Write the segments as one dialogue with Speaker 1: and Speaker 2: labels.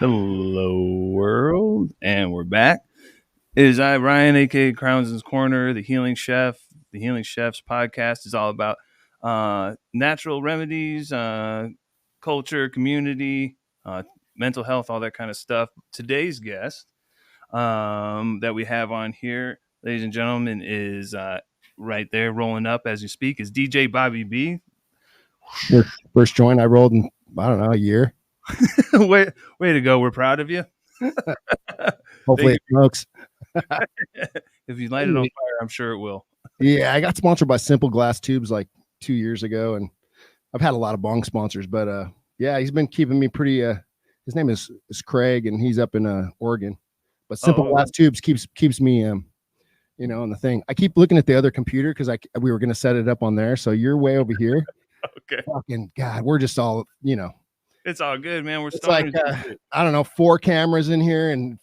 Speaker 1: Hello, world, and we're back. It is I, Ryan, aka Crowns' Corner, the Healing Chef. The Healing Chef's podcast is all about natural remedies, culture, community, mental health, all that kind of stuff. Today's guest that we have on here, ladies and gentlemen, is right there rolling up as you speak, is DJ Bobby B.
Speaker 2: First joint I rolled in, I don't know, a year.
Speaker 1: way to go. We're proud of you.
Speaker 2: Hopefully it smokes.
Speaker 1: If you light it on fire, I'm sure it will.
Speaker 2: Yeah, I got sponsored by Simple Glass Tubes like 2 years ago, and I've had a lot of bong sponsors, but yeah, he's been keeping me pretty. His name is Craig, and he's up in Oregon. But Simple Glass Tubes keeps me on the thing. I keep looking at the other computer because we were gonna set it up on there. So you're way over here.
Speaker 1: Okay.
Speaker 2: Fucking God, we're just all
Speaker 1: It's all good, man. We're
Speaker 2: like I don't know, 4 cameras in here and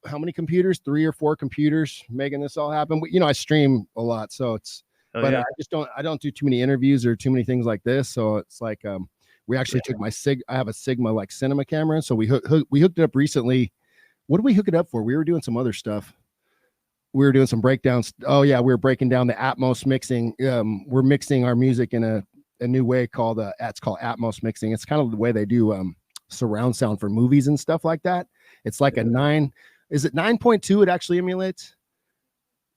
Speaker 2: how many computers? 3 or 4 computers making this all happen. But I stream a lot, so it's. I don't do too many interviews or too many things like this. So it's like we actually took my I have a Sigma like cinema camera, so we hooked it up recently. What did we hook it up for? We were doing some other stuff. We were doing some breakdowns. Oh yeah, we were breaking down the Atmos mixing. We're mixing our music in a new way called it's called Atmos mixing. It's kind of the way they do surround sound for movies and stuff like that. It's like a 9. Is it 9.2? It actually emulates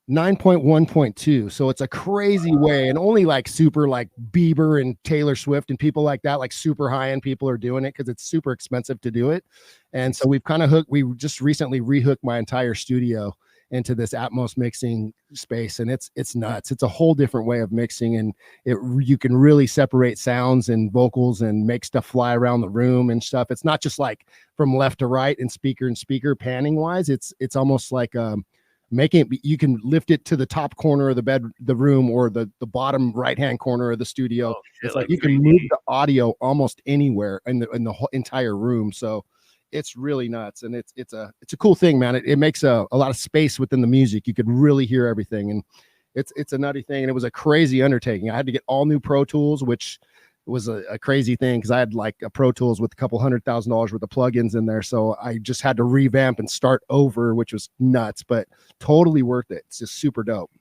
Speaker 2: 9.1.2. So it's a crazy way, and only like super like Bieber and Taylor Swift and people like that, like super high end people are doing it because it's super expensive to do it. And so we just recently rehooked my entire studio into this Atmos mixing space, and it's nuts. It's a whole different way of mixing, and you can really separate sounds and vocals and make stuff fly around the room and stuff. It's not just like from left to right and speaker panning wise. It's almost like making it, you can lift it to the top corner of the room, or the bottom right hand corner of the studio. It's like you can move the audio almost anywhere in the whole entire room. So it's really nuts, and it's a cool thing, man. It makes a lot of space within the music. You could really hear everything, and it's a nutty thing. And it was a crazy undertaking. I had to get all new Pro Tools, which was a crazy thing because I had like a Pro Tools with a couple $100,000 worth of plugins in there. So I just had to revamp and start over, which was nuts, but totally worth it. It's just super dope.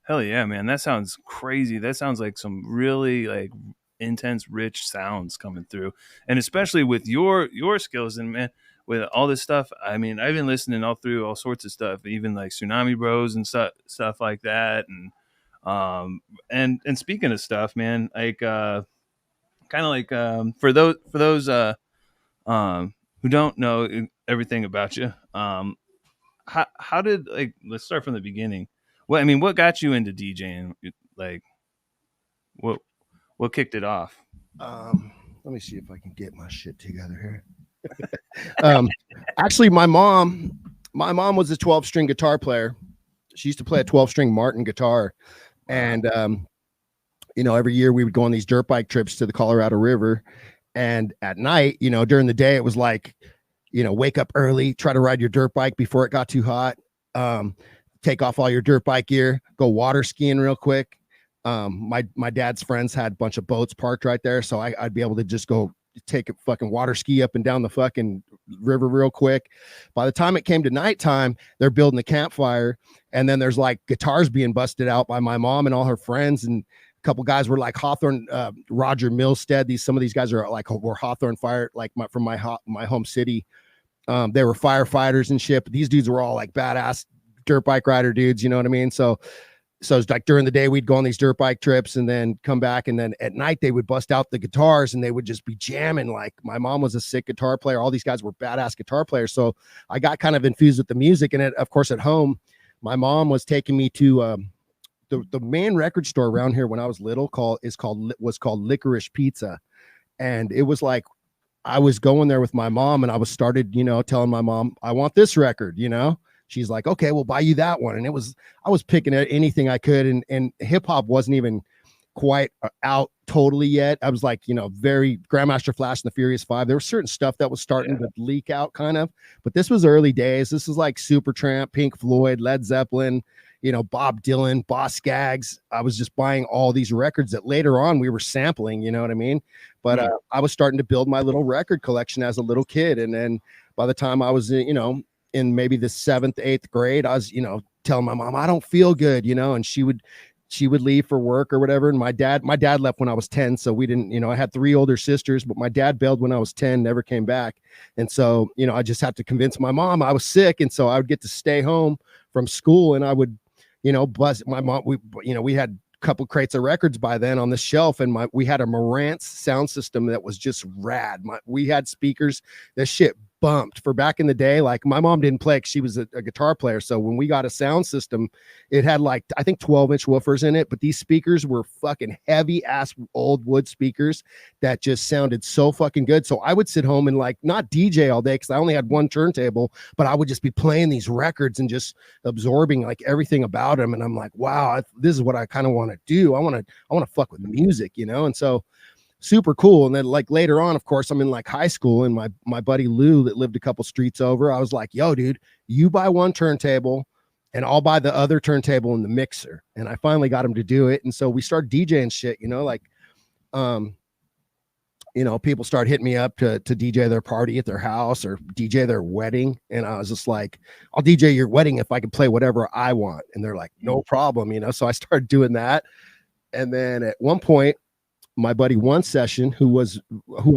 Speaker 1: Hell yeah, man. That sounds crazy. That sounds like some really like intense, rich sounds coming through, and especially with your skills, and man, with all this stuff. I mean, I've been listening all through all sorts of stuff, even like Tsunami Bros and stuff like that, and speaking of stuff, man, like kind of like for those who don't know everything about you, how did, like, let's start from the beginning. What got you into DJing? Like, what kicked it off?
Speaker 2: Let me see if I can get my shit together here. Actually, my mom was a 12-string guitar player. She used to play a 12-string Martin guitar, and every year we would go on these dirt bike trips to the Colorado River, and at night, during the day, it was like, wake up early, try to ride your dirt bike before it got too hot, take off all your dirt bike gear, go water skiing real quick. My dad's friends had a bunch of boats parked right there, so I'd be able to just go take a fucking water ski up and down the fucking river real quick. By the time it came to nighttime, they're building the campfire, and then there's like guitars being busted out by my mom and all her friends, and a couple guys were like Hawthorne, Roger Milstead. Some of these guys were Hawthorne Fire, like from my home city. They were firefighters and shit, but these dudes were all like badass dirt bike rider dudes, you know what I mean? So it's like during the day we'd go on these dirt bike trips and then come back, and then at night they would bust out the guitars and they would just be jamming. Like, my mom was a sick guitar player. All these guys were badass guitar players. So I got kind of infused with the music. And of course, at home, my mom was taking me to the main record store around here when I was little was called Licorice Pizza. And it was like, I was going there with my mom, and I started, telling my mom, I want this record, She's like, okay, we'll buy you that one. And I was picking at anything I could. And hip hop wasn't even quite out totally yet. I was like, very Grandmaster Flash and the Furious Five. There was certain stuff that was starting to leak out kind of, but this was early days. This was like Supertramp, Pink Floyd, Led Zeppelin, Bob Dylan, Boss Skaggs. I was just buying all these records that later on we were sampling, you know what I mean? But I was starting to build my little record collection as a little kid. And then by the time I was, in maybe the 7th, 8th grade, I was, telling my mom, I don't feel good, and she would leave for work or whatever. And my dad left when I was 10. So we didn't, I had 3 older sisters, but my dad bailed when I was 10, never came back. And so, I just had to convince my mom I was sick. And so I would get to stay home from school, and I would, buzz my mom. We had a couple crates of records by then on the shelf, and we had a Marantz sound system that was just rad. We had speakers that shit bumped for back in the day. Like, my mom didn't play, she was a guitar player. So when we got a sound system, it had like, I think 12-inch woofers in it, but these speakers were fucking heavy ass old wood speakers that just sounded so fucking good. So I would sit home and like not DJ all day, because I only had one turntable, but I would just be playing these records and just absorbing like everything about them. And I'm like, wow, this is what I kind of want to do. I want to fuck with the music, and so super cool. And then like later on, of course, I'm in like high school, and my buddy Lou that lived a couple streets over, I was like, yo, dude, you buy one turntable and I'll buy the other turntable and the mixer. And I finally got him to do it. And so we started DJing shit, people start hitting me up to DJ their party at their house or DJ their wedding. And I was just like, I'll DJ your wedding if I can play whatever I want. And they're like, no problem. So I started doing that. And then at one point, my buddy One Session, who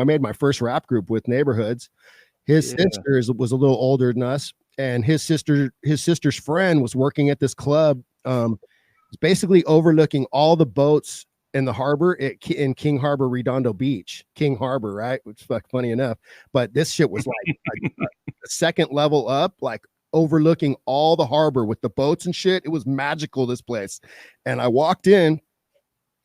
Speaker 2: I made my first rap group with, Neighborhoods, his sister was a little older than us, and his sister's friend was working at this club. It's basically overlooking all the boats in the harbor in King Harbor, Redondo Beach, King Harbor, right? Which is funny enough, but this shit was like a second level up, like overlooking all the harbor with the boats and shit. It was magical, this place. And I walked in.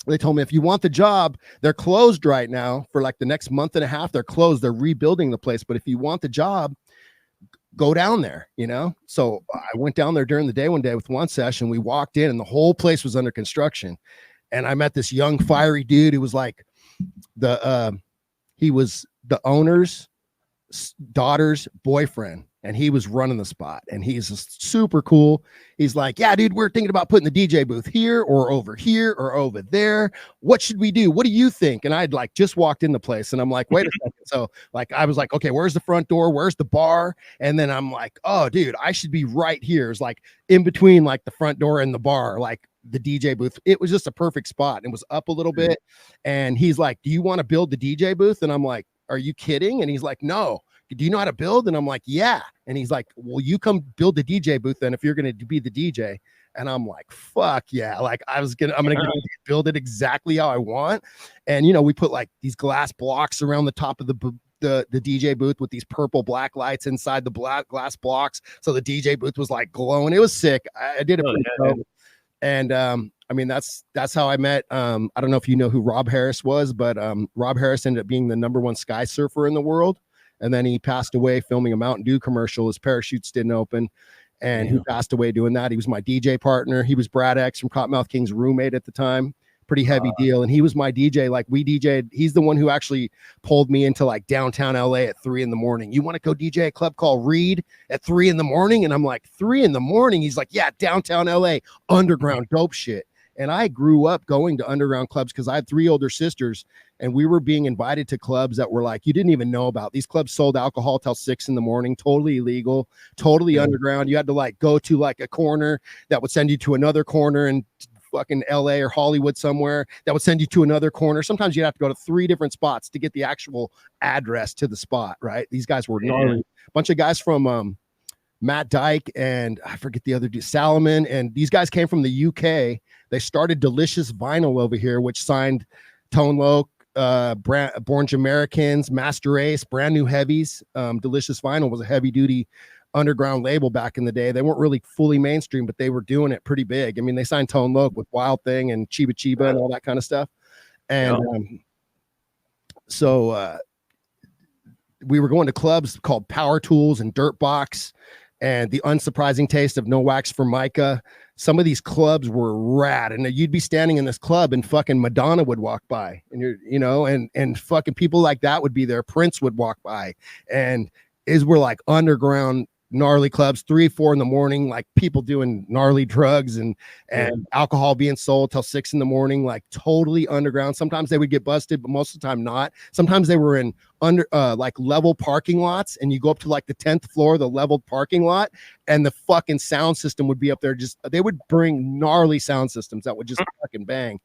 Speaker 2: They told me, if you want the job, they're closed right now for like the next month and a half. They're closed. They're rebuilding the place. But if you want the job, go down there, So I went down there during the day one day with One Session. We walked in, and the whole place was under construction. And I met this young, fiery dude who was like he was the owner's daughter's boyfriend. And he was running the spot, and he's super cool. He's like, yeah, dude, we're thinking about putting the DJ booth here or over there. What should we do? What do you think? And I'd like just walked in the place, and I'm like, wait a second. So like, I was like, okay, where's the front door? Where's the bar? And then I'm like, oh, dude, I should be right here. It's like in between like the front door and the bar, like the DJ booth. It was just a perfect spot. It was up a little bit. And he's like, do you want to build the DJ booth? And I'm like, are you kidding? And he's like, no. Do you know how to build? And I'm like, yeah. And he's like, well, you come build the DJ booth then if you're going to be the DJ. And I'm like, fuck yeah. Like I'm going to build it exactly how I want. And, we put like these glass blocks around the top of the DJ booth with these purple black lights inside the black glass blocks. So the DJ booth was like glowing. It was sick. I did it pretty cool. And, that's how I met. I don't know if you know who Rob Harris was, but Rob Harris ended up being the #1 sky surfer in the world. And then he passed away filming a Mountain Dew commercial. His parachutes didn't open, and he passed away doing that. He was my DJ partner. He was Brad X from Cottonmouth Kings' roommate at the time. Pretty heavy deal. And he was my DJ. Like we DJ'd. He's the one who actually pulled me into like downtown LA at 3 a.m. You want to go DJ a club called Reed at 3 a.m? And I'm like, 3 a.m? He's like, yeah, downtown LA, underground dope shit. And I grew up going to underground clubs because I had 3 older sisters, and we were being invited to clubs that were like, you didn't even know about. These clubs sold alcohol till 6 a.m, totally illegal, totally underground. You had to like go to like a corner that would send you to another corner in fucking LA or Hollywood somewhere that would send you to another corner. Sometimes you'd have to go to 3 different spots to get the actual address to the spot, right? These guys were gnarly. A bunch of guys from Matt Dyke and I forget the other dude, Salomon, and these guys came from the UK. They started Delicious Vinyl over here, which signed Tone Loc, Born Americans, Master Ace, Brand New Heavies. Delicious Vinyl was a heavy duty underground label back in the day. They weren't really fully mainstream, but they were doing it pretty big. I mean, they signed Tone Loc with Wild Thing and Chiba Chiba and all that kind of stuff. And so we were going to clubs called Power Tools and Dirt Box and The Unsurprising Taste of No Wax for Micah. Some of these clubs were rad, and you'd be standing in this club and fucking Madonna would walk by, and and fucking people like that would be there. Prince would walk by, and we're like underground gnarly clubs, 3-4 in the morning, like people doing gnarly drugs and alcohol being sold till 6 in the morning, like totally underground. Sometimes they would get busted, but most of the time not. Sometimes they were in like level parking lots, and you go up to like the 10th floor, the leveled parking lot, and the fucking sound system would be up there. Just they would bring gnarly sound systems that would just fucking bang.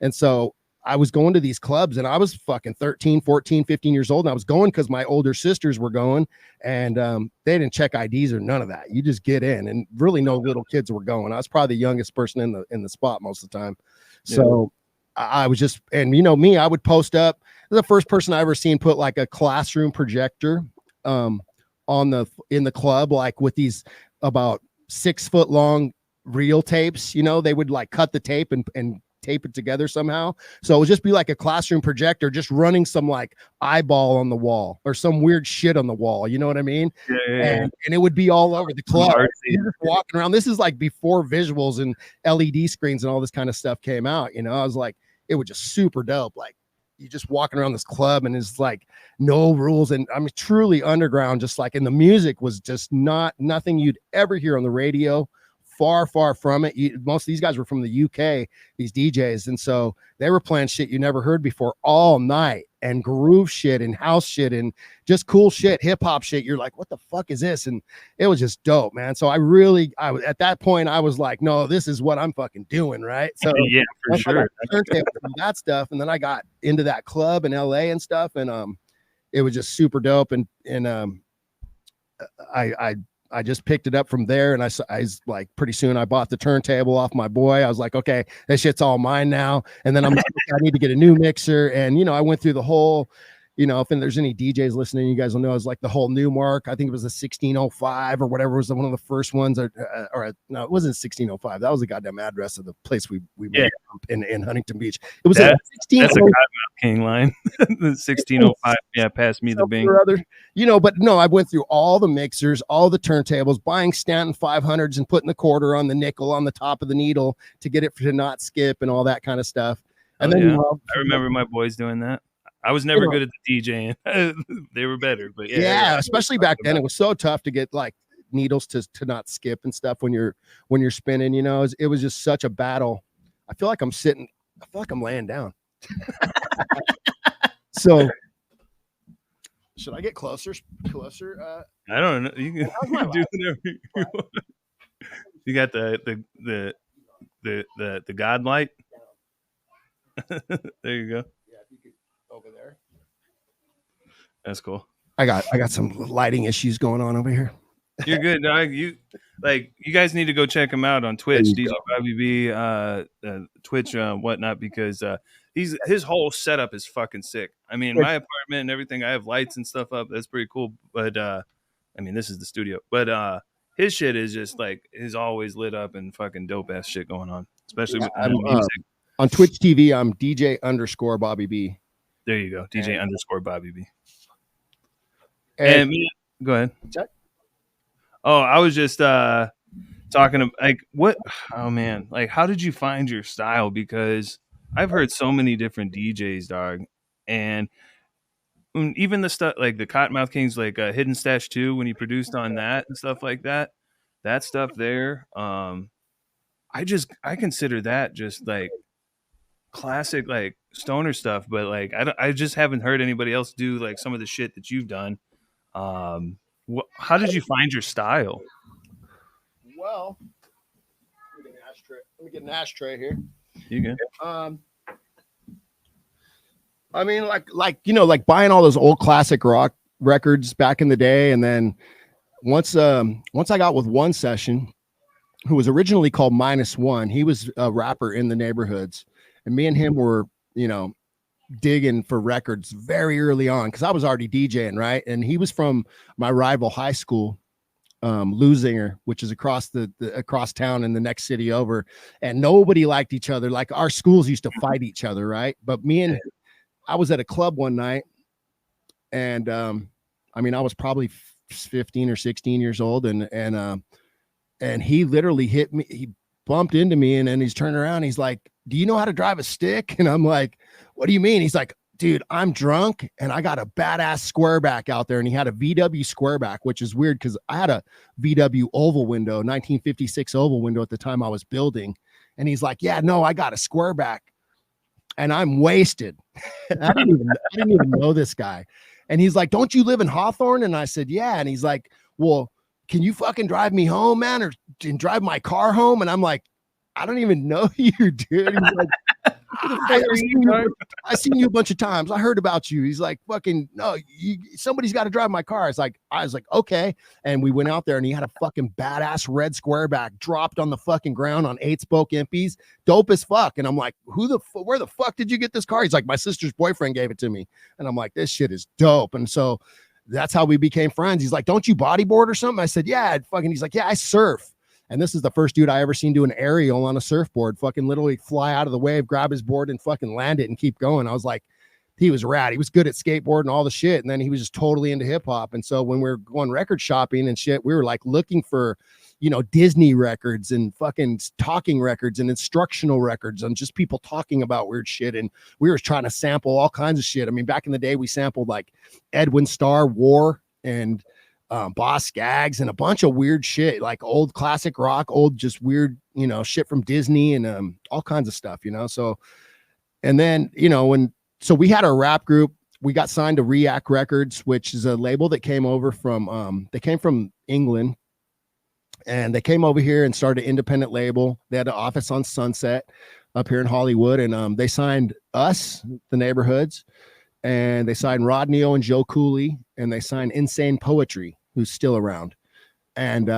Speaker 2: And so I was going to these clubs, and I was fucking 13, 14, 15 years old. And I was going because my older sisters were going, and they didn't check IDs or none of that. You just get in, and really no little kids were going. I was probably the youngest person in the spot most of the time. So I was just, and you know me, I would post up. The first person I ever seen put like a classroom projector in the club, like with these about 6 foot long reel tapes. You know, they would like cut the tape and tape it together somehow. So it would just be like a classroom projector just running some like eyeball on the wall or some weird shit on the wall. You know what I mean? And it would be all over the club. You're just walking around. This is like before visuals and LED screens and all this kind of stuff came out. You know, I was like, it was just super dope. Like you just walking around this club and it's like no rules. And I mean, truly underground, just like, and the music was just nothing you'd ever hear on the radio. Far from it. Most of these guys were from the UK, these DJs, and so they were playing shit you never heard before all night, and groove shit and house shit and just cool shit, hip hop shit. You're like, what the fuck is this? And it was just dope, man. So I at that point I was like, no, this is what I'm fucking doing, right? So
Speaker 1: yeah, for sure.
Speaker 2: That stuff, and then I got into that club in LA and stuff, and it was just super dope, and I just picked it up from there, and I was like, pretty soon I bought the turntable off my boy. I was like, okay, that shit's all mine now. And then I'm like, I need to get a new mixer. And, you know, I went through the whole, you know, if there's any DJs listening, you guys will know, it's like the whole Newmark. I think it was a 1605 or whatever was one of the first ones, or no, it wasn't 1605. That was the goddamn address of the place we went in Huntington Beach. It was
Speaker 1: that's a Cottonmouth King line. The 1605. Yeah, pass me the Bing.
Speaker 2: You know, but no, I went through all the mixers, all the turntables, buying Stanton 500s and putting the quarter on the nickel on the top of the needle to get it to not skip and all that kind of stuff. And then, you know,
Speaker 1: I remember my boys doing that. I was never good at the DJing. They were better, but
Speaker 2: especially back then, it was so tough to get like needles to not skip and stuff when you're spinning. You know, it was just such a battle. I feel like I'm laying down. So should I get closer?
Speaker 1: I don't know. You can do whatever you want. You got the God light. There you go.
Speaker 2: Over there.
Speaker 1: That's cool.
Speaker 2: I got some lighting issues going on over here.
Speaker 1: You're good, dog. You guys need to go check him out on Twitch, DJ Bobby B, Twitch, whatnot, because his whole setup is fucking sick. I mean, my apartment and everything, I have lights and stuff up. That's pretty cool. But I mean, this is the studio. But his shit is just like is always lit up and fucking dope ass shit going on, especially with music.
Speaker 2: On Twitch TV, I'm DJ Bobby B.
Speaker 1: There you go, DJ Bobby B. And go ahead.
Speaker 2: Check.
Speaker 1: Oh, I was just talking about like what? Oh man, like how did you find your style? Because I've heard so many different DJs, dog, and even the stuff like the Cottonmouth Kings, like Hidden Stash 2, when he produced on that and stuff like that. That stuff there, I consider that just like classic like stoner stuff, but like I just haven't heard anybody else do like some of the shit that you've done. How did you find your style?
Speaker 2: Well, let me get an ashtray here.
Speaker 1: You good?
Speaker 2: I mean, like you know, like buying all those old classic rock records back in the day, and then once I got with One Session, who was originally called -1, he was a rapper in the neighborhoods, and me and him were, you know, digging for records very early on because I was already DJing, right? And he was from my rival high school, Lusinger, which is across across town in the next city over, and nobody liked each other. Like our schools used to fight each other, right? But I was at a club one night, and I mean, I was probably 15 or 16 years old, and he literally hit me. He bumped into me, and then he's turned around. He's like, "Do you know how to drive a stick?" And I'm like, "What do you mean?" He's like, dude, I'm drunk and I got a badass squareback out there. And he had a VW squareback, which is weird because I had a VW oval window, 1956 oval window at the time I was building. And he's like, yeah, no, I got a squareback. And I'm wasted. I didn't even know this guy. And he's like, don't you live in Hawthorne? And I said, yeah. And he's like, well, can you fucking drive me home, man, or and drive my car home? And I'm like, I don't even know you, dude. He's like, I've seen you a bunch of times. I heard about you. He's like, fucking, no, somebody's got to drive my car. I was like, okay. And we went out there and he had a fucking badass red squareback dropped on the fucking ground on 8-spoke impies. Dope as fuck. And I'm like, where the fuck did you get this car? He's like, my sister's boyfriend gave it to me. And I'm like, this shit is dope. And so that's how we became friends. He's like, don't you bodyboard or something? I said, yeah. He's like, yeah, I surf. And this is the first dude I ever seen do an aerial on a surfboard, fucking literally fly out of the wave, grab his board and fucking land it and keep going. I was like, he was rad. He was good at skateboarding and all the shit. And then he was just totally into hip hop. And so when we were going record shopping and shit, we were like looking for, Disney records and fucking talking records and instructional records and just people talking about weird shit. And we were trying to sample all kinds of shit. I mean, back in the day, we sampled like Edwin Starr, War, and Boss Skaggs and a bunch of weird shit, like old classic rock, old just weird, shit from Disney and all kinds of stuff, So, and then, so we had our rap group. We got signed to React Records, which is a label that came over from, they came from England and they came over here and started an independent label. They had an office on Sunset up here in Hollywood. And they signed us, the Neighborhoods, and they signed Rod Neo and Joe Cooley, and they signed Insane Poetry, who's still around. And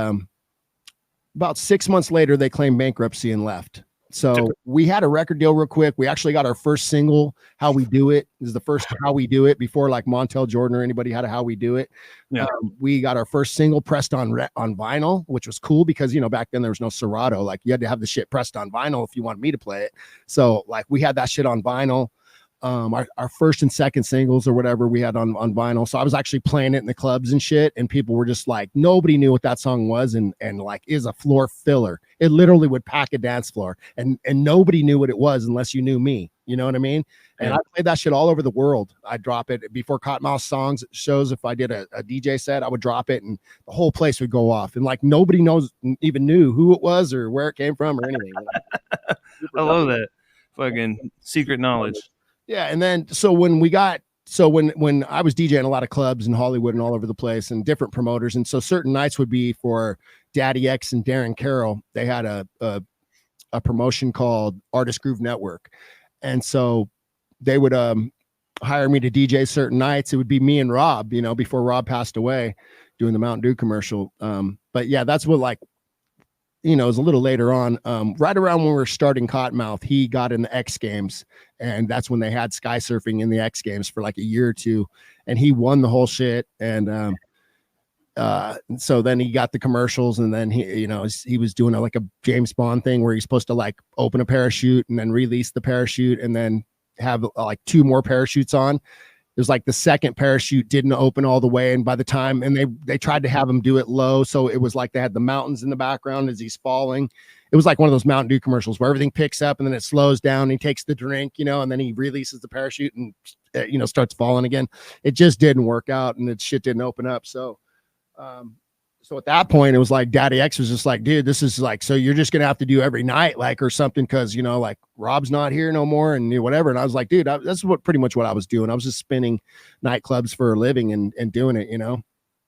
Speaker 2: about 6 months later, they claimed bankruptcy and left. So we had a record deal real quick. We actually got our first single, How We Do It. This is the first How We Do It before like Montel Jordan or anybody had a How We Do It. Yeah. We got our first single pressed on vinyl, which was cool because, back then there was no Serato. Like you had to have the shit pressed on vinyl if you wanted me to play it. So like we had that shit on vinyl. Our first and second singles or whatever we had on vinyl. So I was actually playing it in the clubs and shit. And people were just like, nobody knew what that song was. And like is a floor filler. It literally would pack a dance floor and nobody knew what it was unless you knew me. You know what I mean? And yeah. I played that shit all over the world. I'd drop it before Cottonmouth shows. If I did a DJ set, I would drop it and the whole place would go off. And like nobody even knew who it was or where it came from or anything.
Speaker 1: I love that fucking secret knowledge.
Speaker 2: Yeah, and then so when I was DJing a lot of clubs in Hollywood and all over the place and different promoters, and so certain nights would be for Daddy X and Darren Carroll. They had a promotion called Artist Groove Network, and so they would hire me to DJ certain nights. It would be me and Rob, before Rob passed away, doing the Mountain Dew commercial. But yeah, that's what like. It was a little later on, right around when we were starting Cottonmouth, he got in the X Games, and that's when they had sky surfing in the X Games for like a year or two, and he won the whole shit. And so then he got the commercials, and then he was doing like a James Bond thing where he's supposed to like open a parachute and then release the parachute and then have like 2 more parachutes on. It was like the second parachute didn't open all the way. And by the time, and they tried to have him do it low. So it was like they had the mountains in the background as he's falling. It was like one of those Mountain Dew commercials where everything picks up and then it slows down. And he takes the drink, and then he releases the parachute and, starts falling again. It just didn't work out and the shit didn't open up. So, so at that point, it was like Daddy X was just like, dude, this is like, so you're just going to have to do every night, like, or something. Cause like Rob's not here no more and whatever. And I was like, dude, that's pretty much what I was doing. I was just spinning nightclubs for a living and doing it,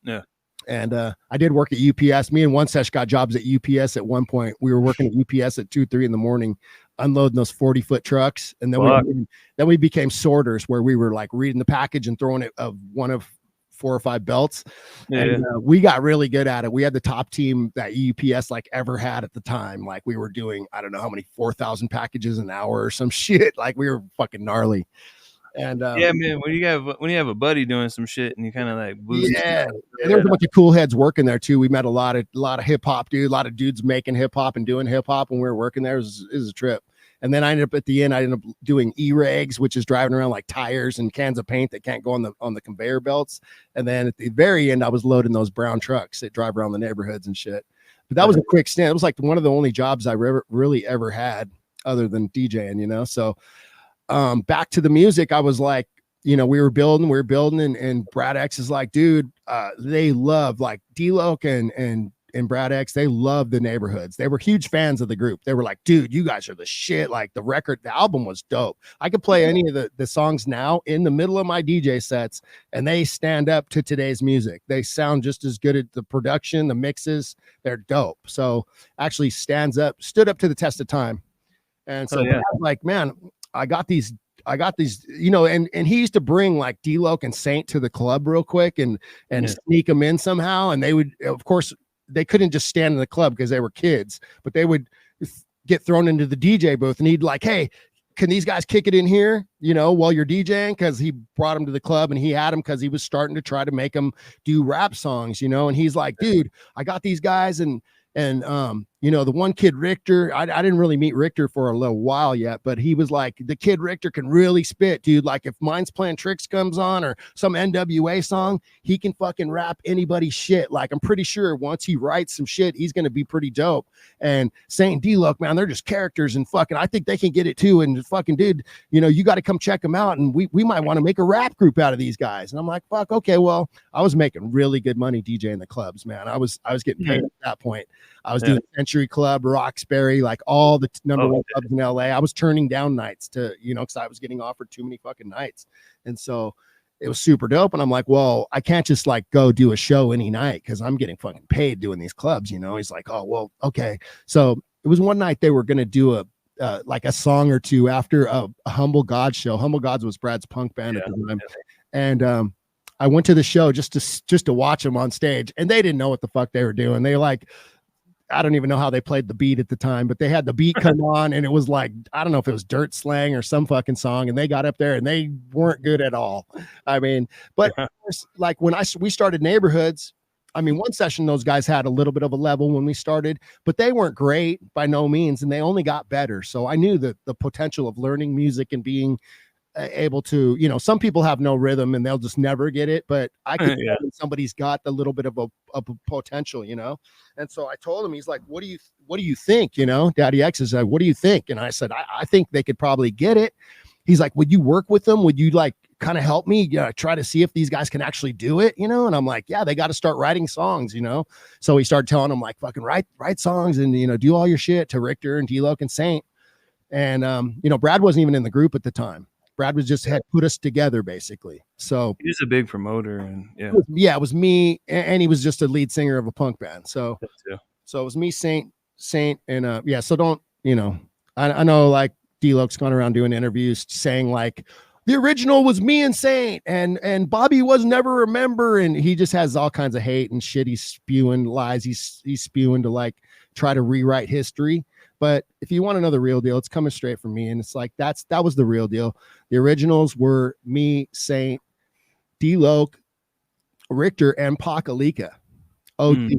Speaker 1: Yeah.
Speaker 2: And I did work at UPS. Me and One Sesh got jobs at UPS at one point. We were working at UPS at 2-3 in the morning, unloading those 40-foot trucks. And then we became sorters where we were like reading the package and throwing it of one of 4 or 5 belts. Yeah. And we got really good at it. We had the top team that UPS like ever had at the time. Like we were doing, I don't know how many 4,000 packages an hour or some shit. Like we were fucking gnarly. And
Speaker 1: yeah, man, when you have a buddy doing some shit and you kind of like boost.
Speaker 2: Yeah. And there was a bunch of cool heads working there too. We met a lot of hip hop dude, a lot of dudes making hip hop and doing hip hop when we were working there. It was a trip. And then I ended up doing e-regs, which is driving around like tires and cans of paint that can't go on the conveyor belts. And then at the very end, I was loading those brown trucks that drive around the neighborhoods and shit. But that was a quick stint. It was like one of the only jobs I really ever had other than DJing, So back to the music, I was like, we were building, and Brad X is like, dude, they love like D-Loc and Brad X, they love the neighborhoods. They were huge fans of the group. They were like, dude, you guys are the shit. Like the album was dope. I could play any of the songs now in the middle of my DJ sets, and they stand up to today's music. They sound just as good at the production, the mixes. They're dope. So actually stood up to the test of time. And so like, man, I got these, and he used to bring like D-Loc and Saint to the club real quick and sneak them in somehow. And they would, of course, they couldn't just stand in the club because they were kids, but they would get thrown into the DJ booth, and he'd like, hey, can these guys kick it in here, while you're DJing? Because he brought them to the club, and he had them because he was starting to try to make them do rap songs, and he's like, dude, I got these guys, and the one kid Richter, I didn't really meet Richter for a little while yet, but he was like, the kid Richter can really spit, dude. Like if Mine's Playing Tricks comes on or some NWA song, he can fucking rap anybody's shit. Like I'm pretty sure once he writes some shit, he's going to be pretty dope. And Saint D-Loc, man, they're just characters, and fucking, I think they can get it too. And fucking dude, you got to come check them out. And we might want to make a rap group out of these guys. And I'm like, fuck, okay. Well, I was making really good money DJing the clubs, man. I was getting paid at that point. I was doing Century Club, Roxbury, like all the number one clubs in LA. I was turning down nights because I was getting offered too many fucking nights. And so it was super dope. And I'm like, well, I can't just like go do a show any night because I'm getting fucking paid doing these clubs. He's like, oh, well, okay. So it was one night they were going to do like a song or two after a Humble Gods show. Humble Gods was Brad's punk band at the time. And, I went to the show just to watch them on stage, and they didn't know what the fuck they were doing. They like, I don't even know how they played the beat at the time, but they had the beat come on, and it was like, I don't know if it was Dirt Slang or some fucking song, and they got up there and they weren't good at all. I mean, but like when we started Neighborhoods, I mean, one session, those guys had a little bit of a level when we started, but they weren't great by no means. And they only got better. So I knew that the potential of learning music and being able to, some people have no rhythm and they'll just never get it, but I could tell when somebody's got a little bit of a potential, And so I told him, he's like, what do you think? Daddy X is like, what do you think? And I said, I think they could probably get it. He's like, would you work with them? Would you like kind of help me try to see if these guys can actually do it? And I'm like, yeah, they got to start writing songs, So he started telling them like, fucking write songs and, do all your shit to Richter and D-Loc and Saint. And, Brad wasn't even in the group at the time. Brad was just had put us together basically. So
Speaker 1: he's a big promoter, and it
Speaker 2: was me, and he was just a lead singer of a punk band. So it was me, Saint, and so don't, I know like D-Loc's gone around doing interviews saying like the original was me and Saint, and Bobby was never a member, and he just has all kinds of hate and shit. He's spewing lies. He's spewing to like try to rewrite history. But if you want to know the real deal, it's coming straight from me. And it's like, that was the real deal. The originals were me, Saint, D-Loc, Richter, and Pakalika. OG.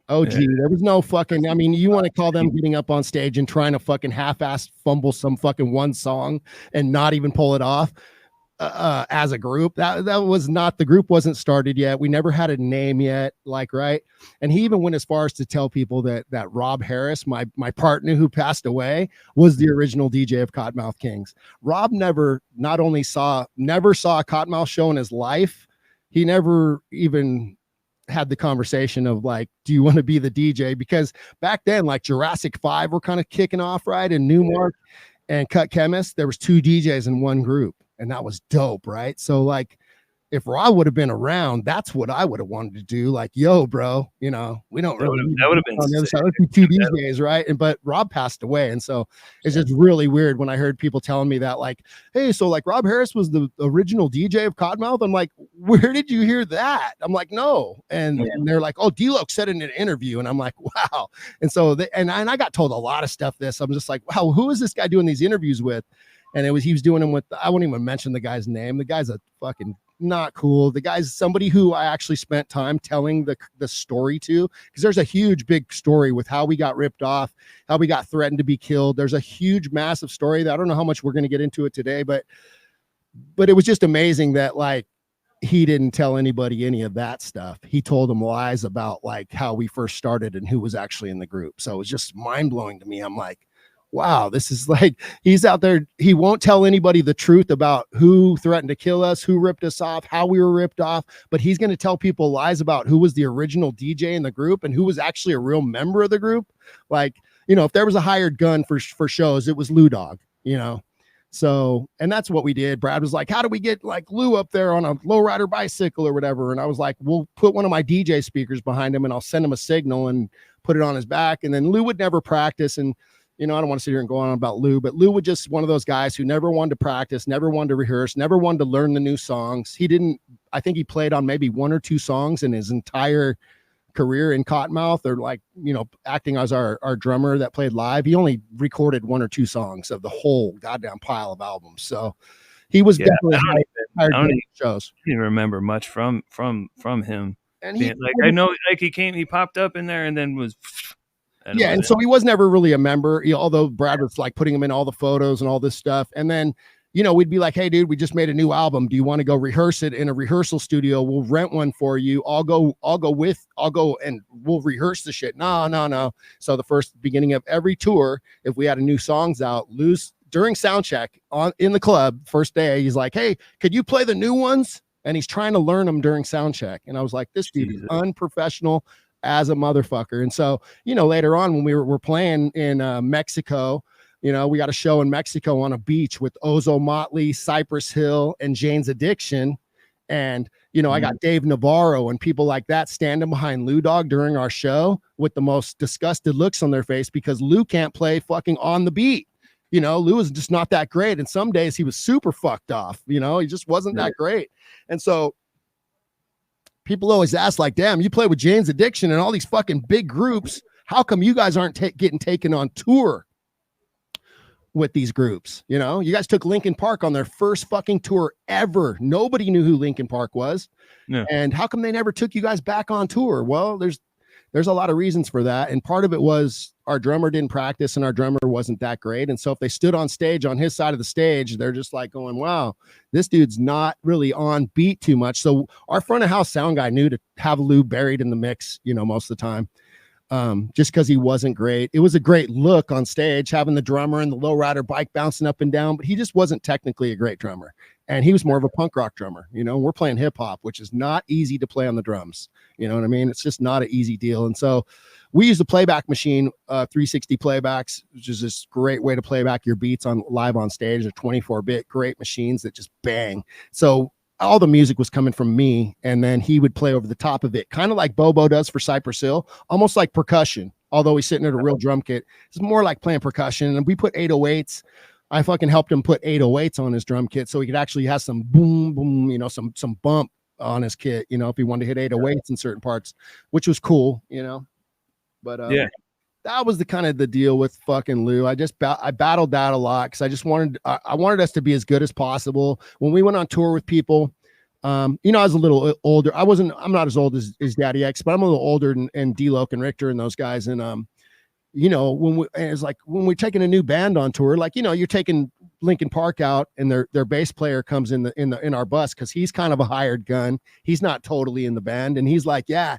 Speaker 2: There was no fucking, I mean, you want to call them getting up on stage and trying to fucking half-ass fumble some fucking one song and not even pull it off as a group. That was not, the group wasn't started yet. We never had a name yet, like, right. And he even went as far as to tell people that Rob Harris, my partner who passed away, was the original DJ of Cottonmouth Kings. Rob never saw a Cottonmouth show in his life. He never even had the conversation of like, do you want to be the DJ? Because back then, like Jurassic 5 were kind of kicking off, right? And Newmark and Cut Chemist, there was 2 DJs in one group. And that was dope, right? So like, if Rob would have been around, that's what I would have wanted to do. Like, yo, bro, we don't really. That would have been on the other side. Let's do 2 DJs, right? But Rob passed away, and so it's just really weird when I heard people telling me that, like, hey, so like Rob Harris was the original DJ of Cottonmouth. I'm like, where did you hear that? I'm like, no, and they're like, oh, D-Loc said in an interview, and I'm like, wow. And so and I got told a lot of stuff. I'm just like, wow, who is this guy doing these interviews with? And he was doing them with, I won't even mention the guy's name. The guy's a fucking not cool. The guy's somebody who I actually spent time telling the story to, because there's a huge, big story with how we got ripped off, how we got threatened to be killed. There's a huge, massive story that I don't know how much we're going to get into it today, but it was just amazing that like he didn't tell anybody any of that stuff. He told them lies about like how we first started and who was actually in the group. So it was just mind blowing to me. I'm like, wow, this is like, he's out there. He won't tell anybody the truth about who threatened to kill us, who ripped us off, how we were ripped off, but he's going to tell people lies about who was the original DJ in the group and who was actually a real member of the group. Like, if there was a hired gun for shows, it was Lou Dog, So, and that's what we did. Brad was like, how do we get like Lou up there on a lowrider bicycle or whatever? And I was like, we'll put one of my DJ speakers behind him and I'll send him a signal and put it on his back. And then Lou would never practice. And, I don't want to sit here and go on about Lou, but Lou was just one of those guys who never wanted to practice, never wanted to rehearse, never wanted to learn the new songs. I think he played on maybe 1 or 2 songs in his entire career in Cottonmouth, or like, acting as our drummer that played live. He only recorded 1 or 2 songs of the whole goddamn pile of albums. So he was definitely
Speaker 1: I don't even remember much from him. And I know like he popped up in there and then was.
Speaker 2: And so he was never really a member, although Brad was like putting him in all the photos and all this stuff. And then, we'd be like, hey, dude, we just made a new album. Do you want to go rehearse it in a rehearsal studio? We'll rent one for you. I'll go and we'll rehearse the shit. No. So the first beginning of every tour, if we had a new songs out, during sound check in the club, first day, he's like, hey, could you play the new ones? And he's trying to learn them during sound check. And I was like, this dude is unprofessional as a motherfucker. And so, later on when we were playing in Mexico, we got a show in Mexico on a beach with Ozo Motley, Cypress Hill, and Jane's Addiction. And, I got Dave Navarro and people like that standing behind Lou Dog during our show with the most disgusted looks on their face because Lou can't play fucking on the beat. Lou is just not that great. And some days he was super fucked off. He just wasn't that great. And so people always ask, like, damn, you play with Jane's Addiction and all these fucking big groups. How come you guys aren't getting taken on tour with these groups? You guys took Linkin Park on their first fucking tour ever. Nobody knew who Linkin Park was. Yeah. And how come they never took you guys back on tour? Well, there's a lot of reasons for that. And part of it was our drummer didn't practice and our drummer wasn't that great. And so if they stood on stage on his side of the stage, they're just like going, wow, this dude's not really on beat too much. So our front of house sound guy knew to have Lou buried in the mix, most of the time. Just because he wasn't great. It was a great look on stage, having the drummer and the lowrider bike bouncing up and down, but he just wasn't technically a great drummer. And he was more of a punk rock drummer. We're playing hip hop, which is not easy to play on the drums. You know what I mean? It's just not an easy deal. And so we use the playback machine, 360 playbacks, which is this great way to play back your beats on live on stage. They're 24-bit, great machines that just bang. So all the music was coming from me, and then he would play over the top of it, kind of like Bobo does for Cypress Hill, almost like percussion. Although he's sitting at a real drum kit, it's more like playing percussion. And we put 808s. I fucking helped him put 808s on his drum kit so he could actually have some boom, boom, some bump on his kit, if he wanted to hit 808s in certain parts, which was cool, But that was the kind of the deal with fucking Lou. I battled that a lot because I just wanted us to be as good as possible. When we went on tour with people, I was a little older. I'm not as old as Daddy X, but I'm a little older and D-Loc and Richter and those guys. And it's like when we're taking a new band on tour, like, you're taking Linkin Park out and their bass player comes in our bus because he's kind of a hired gun. He's not totally in the band. And he's like, yeah,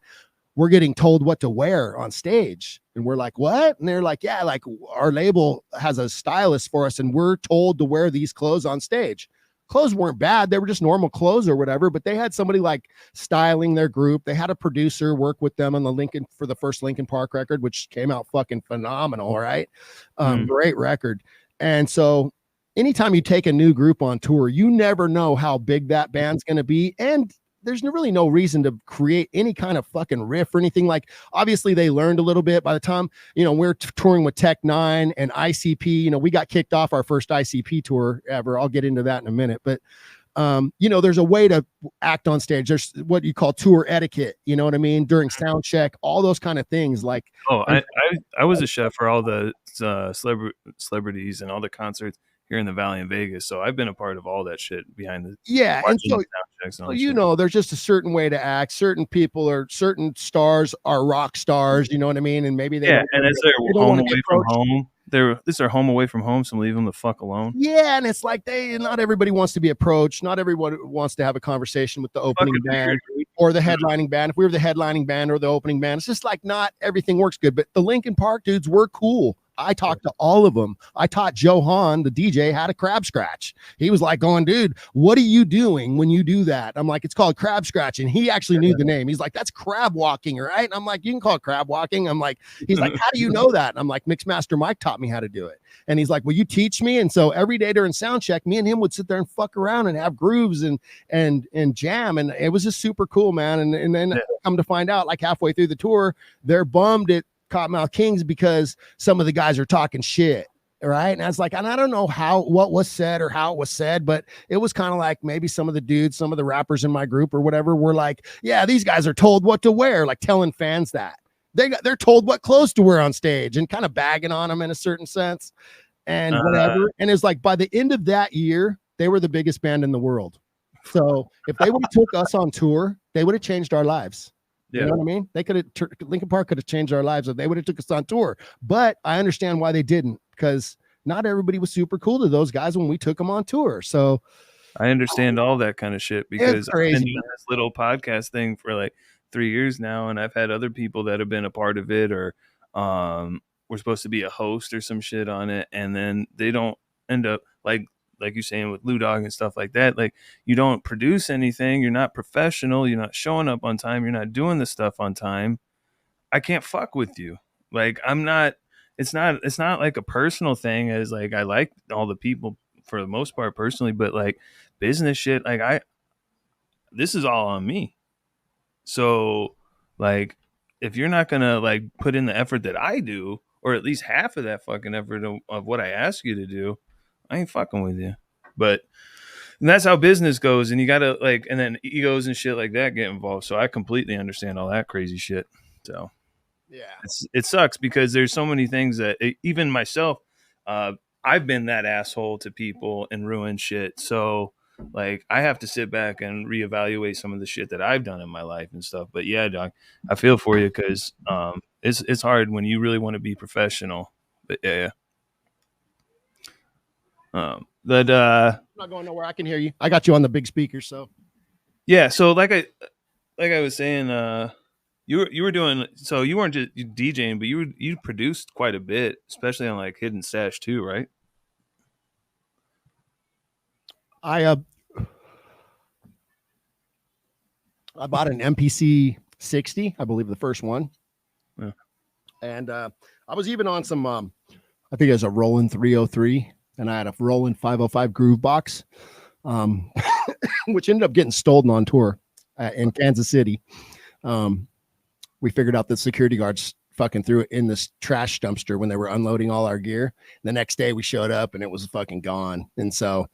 Speaker 2: we're getting told what to wear on stage. And we're like, what? And they're like, yeah, like our label has a stylist for us and we're told to wear these clothes on stage. Clothes weren't bad. They were just normal clothes or whatever, but they had somebody like styling their group. They had a producer work with them on for the first Linkin Park record, which came out fucking phenomenal. Right. Great record. And so anytime you take a new group on tour, you never know how big that band's going to be. And there's really no reason to create any kind of fucking riff or anything. Like, obviously they learned a little bit by the time, we're touring with Tech Nine and ICP, we got kicked off our first ICP tour ever. I'll get into that in a minute, but there's a way to act on stage. There's what you call tour etiquette. You know what I mean? During sound check, all those kind of things. Like,
Speaker 1: I was a chef for all the celebrities and all the concerts here in the Valley in Vegas. So I've been a part of all that shit behind the
Speaker 2: and so there's just a certain way to act. Certain people or certain stars are rock stars, you know what I mean? And maybe
Speaker 1: and it's their home away from home. This is their home away from home, so leave them the fuck alone.
Speaker 2: Yeah, and it's like not everybody wants to be approached. Not everyone wants to have a conversation with the opening band or the headlining band. If we were the headlining band or the opening band, it's just like not everything works good. But the Linkin Park dudes were cool. I talked to all of them. I taught Johan, the DJ, how to crab scratch. He was like going, dude, what are you doing when you do that? I'm like, it's called crab scratch. And he actually knew the name. He's like, that's crab walking, right? And I'm like, you can call it crab walking. I'm like, he's like, how do you know that? And I'm like, Mixmaster Mike taught me how to do it. And he's like, will you teach me? And so every day during sound check, me and him would sit there and fuck around and have grooves and jam. And it was just super cool, man. And then come to find out, like halfway through the tour, they're bummed at Cottonmouth Kings because some of the guys are talking shit. Right. And I was like, and I don't know what was said or how it was said, but it was kind of like maybe some of the dudes, some of the rappers in my group or whatever were like, yeah, these guys are told what to wear, like telling fans that they're told what clothes to wear on stage and kind of bagging on them in a certain sense and whatever. And it's like by the end of that year, they were the biggest band in the world. So if they would have took us on tour, they would have changed our lives. You know what I mean? They could have Linkin Park could have changed our lives if they would have took us on tour. But I understand why they didn't, because not everybody was super cool to those guys when we took them on tour. So
Speaker 1: I understand all that kind of shit because I've been doing this little podcast thing for like 3 years now, and I've had other people that have been a part of it or we're supposed to be a host or some shit on it, and then they don't end up like you're saying with Lou Dog and stuff like that. Like, you don't produce anything, you're not professional, you're not showing up on time, you're not doing the stuff on time. I can't fuck with you. Like, I'm not. It's not like a personal thing, as like I like all the people for the most part personally, but like business shit, like this is all on me. So like, if you're not gonna like put in the effort that I do, or at least half of that fucking effort of what I ask you to do, I ain't fucking with you. But and that's how business goes, and you gotta like, and then egos and shit like that get involved. So I completely understand all that crazy shit. So
Speaker 2: yeah,
Speaker 1: it sucks because there's so many things that even myself, I've been that asshole to people and ruined shit. So like, I have to sit back and reevaluate some of the shit that I've done in my life and stuff. But yeah, Doc, I feel for you because it's hard when you really want to be professional. But yeah.
Speaker 2: I'm not going nowhere. I can hear you. I got you on the big speaker. So
Speaker 1: yeah. So like I was saying, you were doing, so you weren't just DJing, but you produced quite a bit, especially on like Hidden Stash too, right?
Speaker 2: I bought an MPC 60, I believe the first one.
Speaker 1: Yeah.
Speaker 2: And I was even on some I think it was a Roland 303, and I had a Roland 505 groove box, which ended up getting stolen on tour in Kansas City. We figured out that security guards fucking threw it in this trash dumpster when they were unloading all our gear. The next day we showed up and it was fucking gone. And so,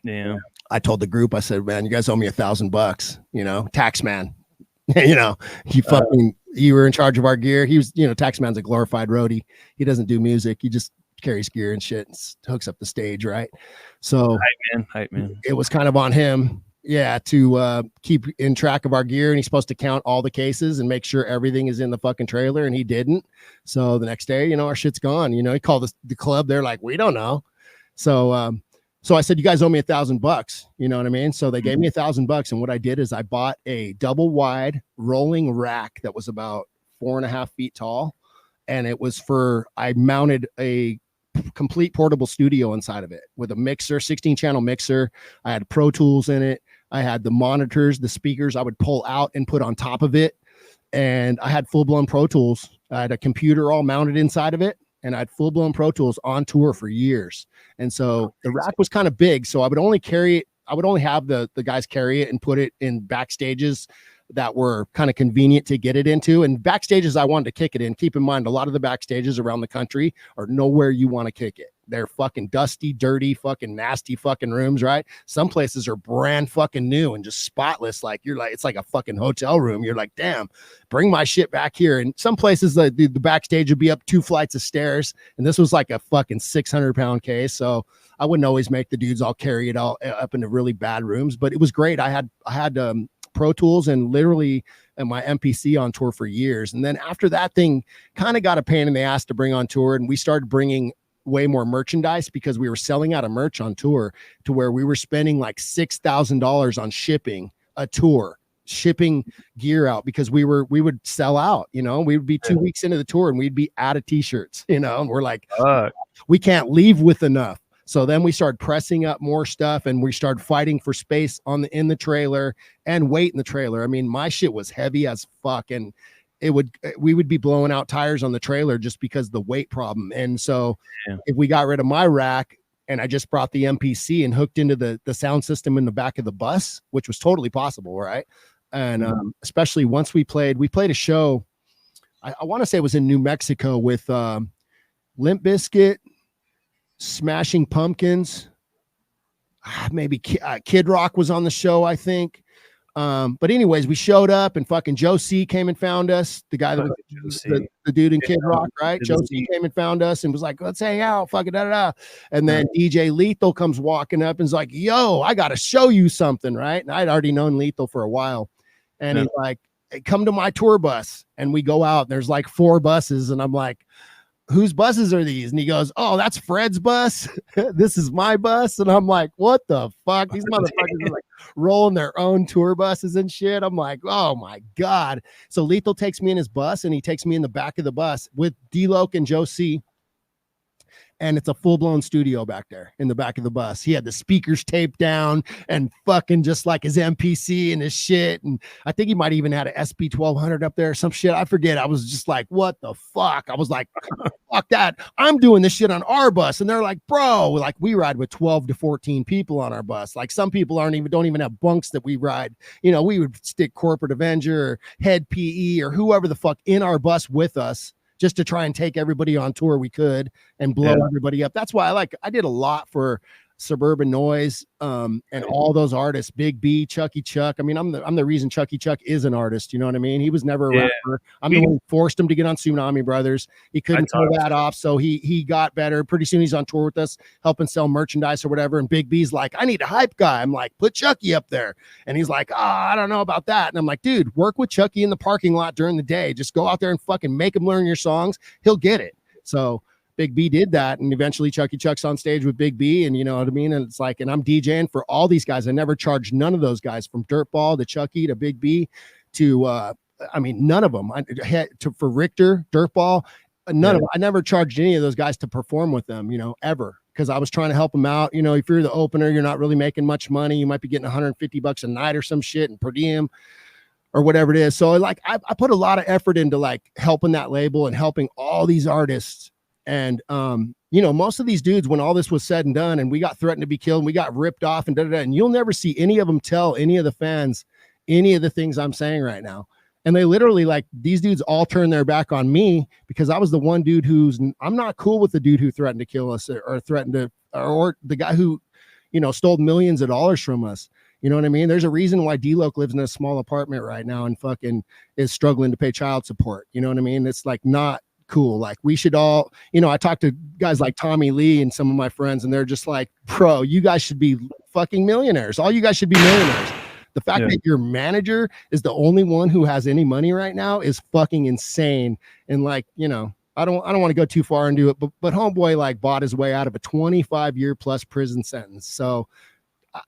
Speaker 1: yeah,
Speaker 2: I told the group, I said, man, you guys owe me $1,000, you know, tax man, you know, you were in charge of our gear. He was, you know, tax man's a glorified roadie. He doesn't do music. He just carries gear and shit and hooks up the stage. Right. So
Speaker 1: hype man.
Speaker 2: It was kind of on him. Yeah, to keep in track of our gear, and he's supposed to count all the cases and make sure everything is in the fucking trailer, and he didn't. So the next day, you know, our shit's gone. You know, he called the club. They're like, we don't know. So so I said, you guys owe me $1,000. You know what I mean? So they gave me $1,000, and what I did is I bought a double wide rolling rack that was about 4.5 feet tall, and it was I mounted a complete portable studio inside of it with a mixer, 16-channel mixer. I had Pro Tools in it. I had the monitors, the speakers I would pull out and put on top of it. And I had full-blown Pro Tools. I had a computer all mounted inside of it, and I had full-blown Pro Tools on tour for years. And so the rack was kind of big, so I would only carry it. I would only have the guys carry it and put it in backstages that were kind of convenient to get it into. And backstages I wanted to kick it in. Keep in mind, a lot of the backstages around the country are nowhere you want to kick it. They're fucking dusty, dirty, fucking nasty fucking rooms, right? Some places are brand fucking new and just spotless. Like, you're like, it's like a fucking hotel room. You're like, damn, bring my shit back here. And some places the backstage would be up 2 flights of stairs. And this was like a fucking 600-pound case. So I wouldn't always make the dudes all carry it all up into really bad rooms, but it was great. I had Pro Tools and literally my MPC on tour for years. And then after that thing kind of got a pain in the ass to bring on tour, and we started bringing way more merchandise because we were selling out of merch on tour to where we were spending like $6,000 on shipping a tour shipping gear out because we would sell out, we would be 2 weeks into the tour and we'd be out of t-shirts, and we're like, we can't leave with enough. So then we started pressing up more stuff and we started fighting for space in the trailer and weight in the trailer. I mean, my shit was heavy as fuck, and we would be blowing out tires on the trailer just because of the weight problem. And so if we got rid of my rack and I just brought the MPC and hooked into the sound system in the back of the bus, which was totally possible, right? And especially once we played a show, I want to say it was in New Mexico with Limp Bizkit, Smashing Pumpkins, maybe Kid Rock was on the show, I think. But anyways, we showed up and fucking Joe C came and found us. The guy that was the dude in Kid Rock, right? Joe C came and found us and was like, let's hang out, fucking da da da. And then DJ Lethal comes walking up and is like, yo, I gotta show you something, right? And I'd already known Lethal for a while. And he's like, hey, come to my tour bus. And we go out and there's like 4 buses, and I'm like, whose buses are these? And he goes, oh, that's Fred's bus. This is my bus. And I'm like, what the fuck? These motherfuckers are like rolling their own tour buses and shit. I'm like, oh my God. So Lethal takes me in his bus and he takes me in the back of the bus with D-Loc and Joe C. And it's a full-blown studio back there in the back of the bus. He had the speakers taped down and fucking just like his MPC and his shit. And I think he might even had an SP1200 up there or some shit. I forget. I was just like, what the fuck? I was like, fuck that. I'm doing this shit on our bus. And they're like, bro, like we ride with 12 to 14 people on our bus. Like some people don't even have bunks that we ride. We would stick Corporate Avenger or Head PE or whoever the fuck in our bus with us, just to try and take everybody on tour we could and blow everybody up. That's why I did a lot for Suburban Noise and all those artists, Big B, Chucky Chuck. I mean, I'm the reason Chucky Chuck is an artist. You know what I mean? He was never a rapper. I'm the one who forced him to get on Tsunami Brothers. He couldn't pull that off, so he got better. Pretty soon he's on tour with us, helping sell merchandise or whatever. And Big B's like, I need a hype guy. I'm like, put Chucky up there. And he's like, I don't know about that. And I'm like, dude, work with Chucky in the parking lot during the day. Just go out there and fucking make him learn your songs. He'll get it. So Big B did that, and eventually Chucky Chuck's on stage with Big B, and you know what I mean? And it's like, and I'm DJing for all these guys. I never charged none of those guys, from Dirtball to Chucky to Big B to none of them. I had for Richter, Dirtball, none of them. I never charged any of those guys to perform with them, ever, because I was trying to help them out. If you're the opener, you're not really making much money. You might be getting $150 a night or some shit and per diem or whatever it is. So like I put a lot of effort into like helping that label and helping all these artists. And, most of these dudes, when all this was said and done and we got threatened to be killed and we got ripped off and and you'll never see any of them tell any of the fans any of the things I'm saying right now. And they literally, like, these dudes all turned their back on me because I was the one dude I'm not cool with the dude who threatened to kill us or threatened to, or the guy who, stole millions of dollars from us. You know what I mean? There's a reason why D-Loc lives in a small apartment right now and fucking is struggling to pay child support. You know what I mean? It's like not cool. Like we should all, I talk to guys like Tommy Lee and some of my friends, and they're just like, bro, you guys should be fucking millionaires. All you guys should be millionaires. The fact that your manager is the only one who has any money right now is fucking insane. And like, I don't want to go too far into it, but homeboy like bought his way out of a 25-year plus prison sentence. So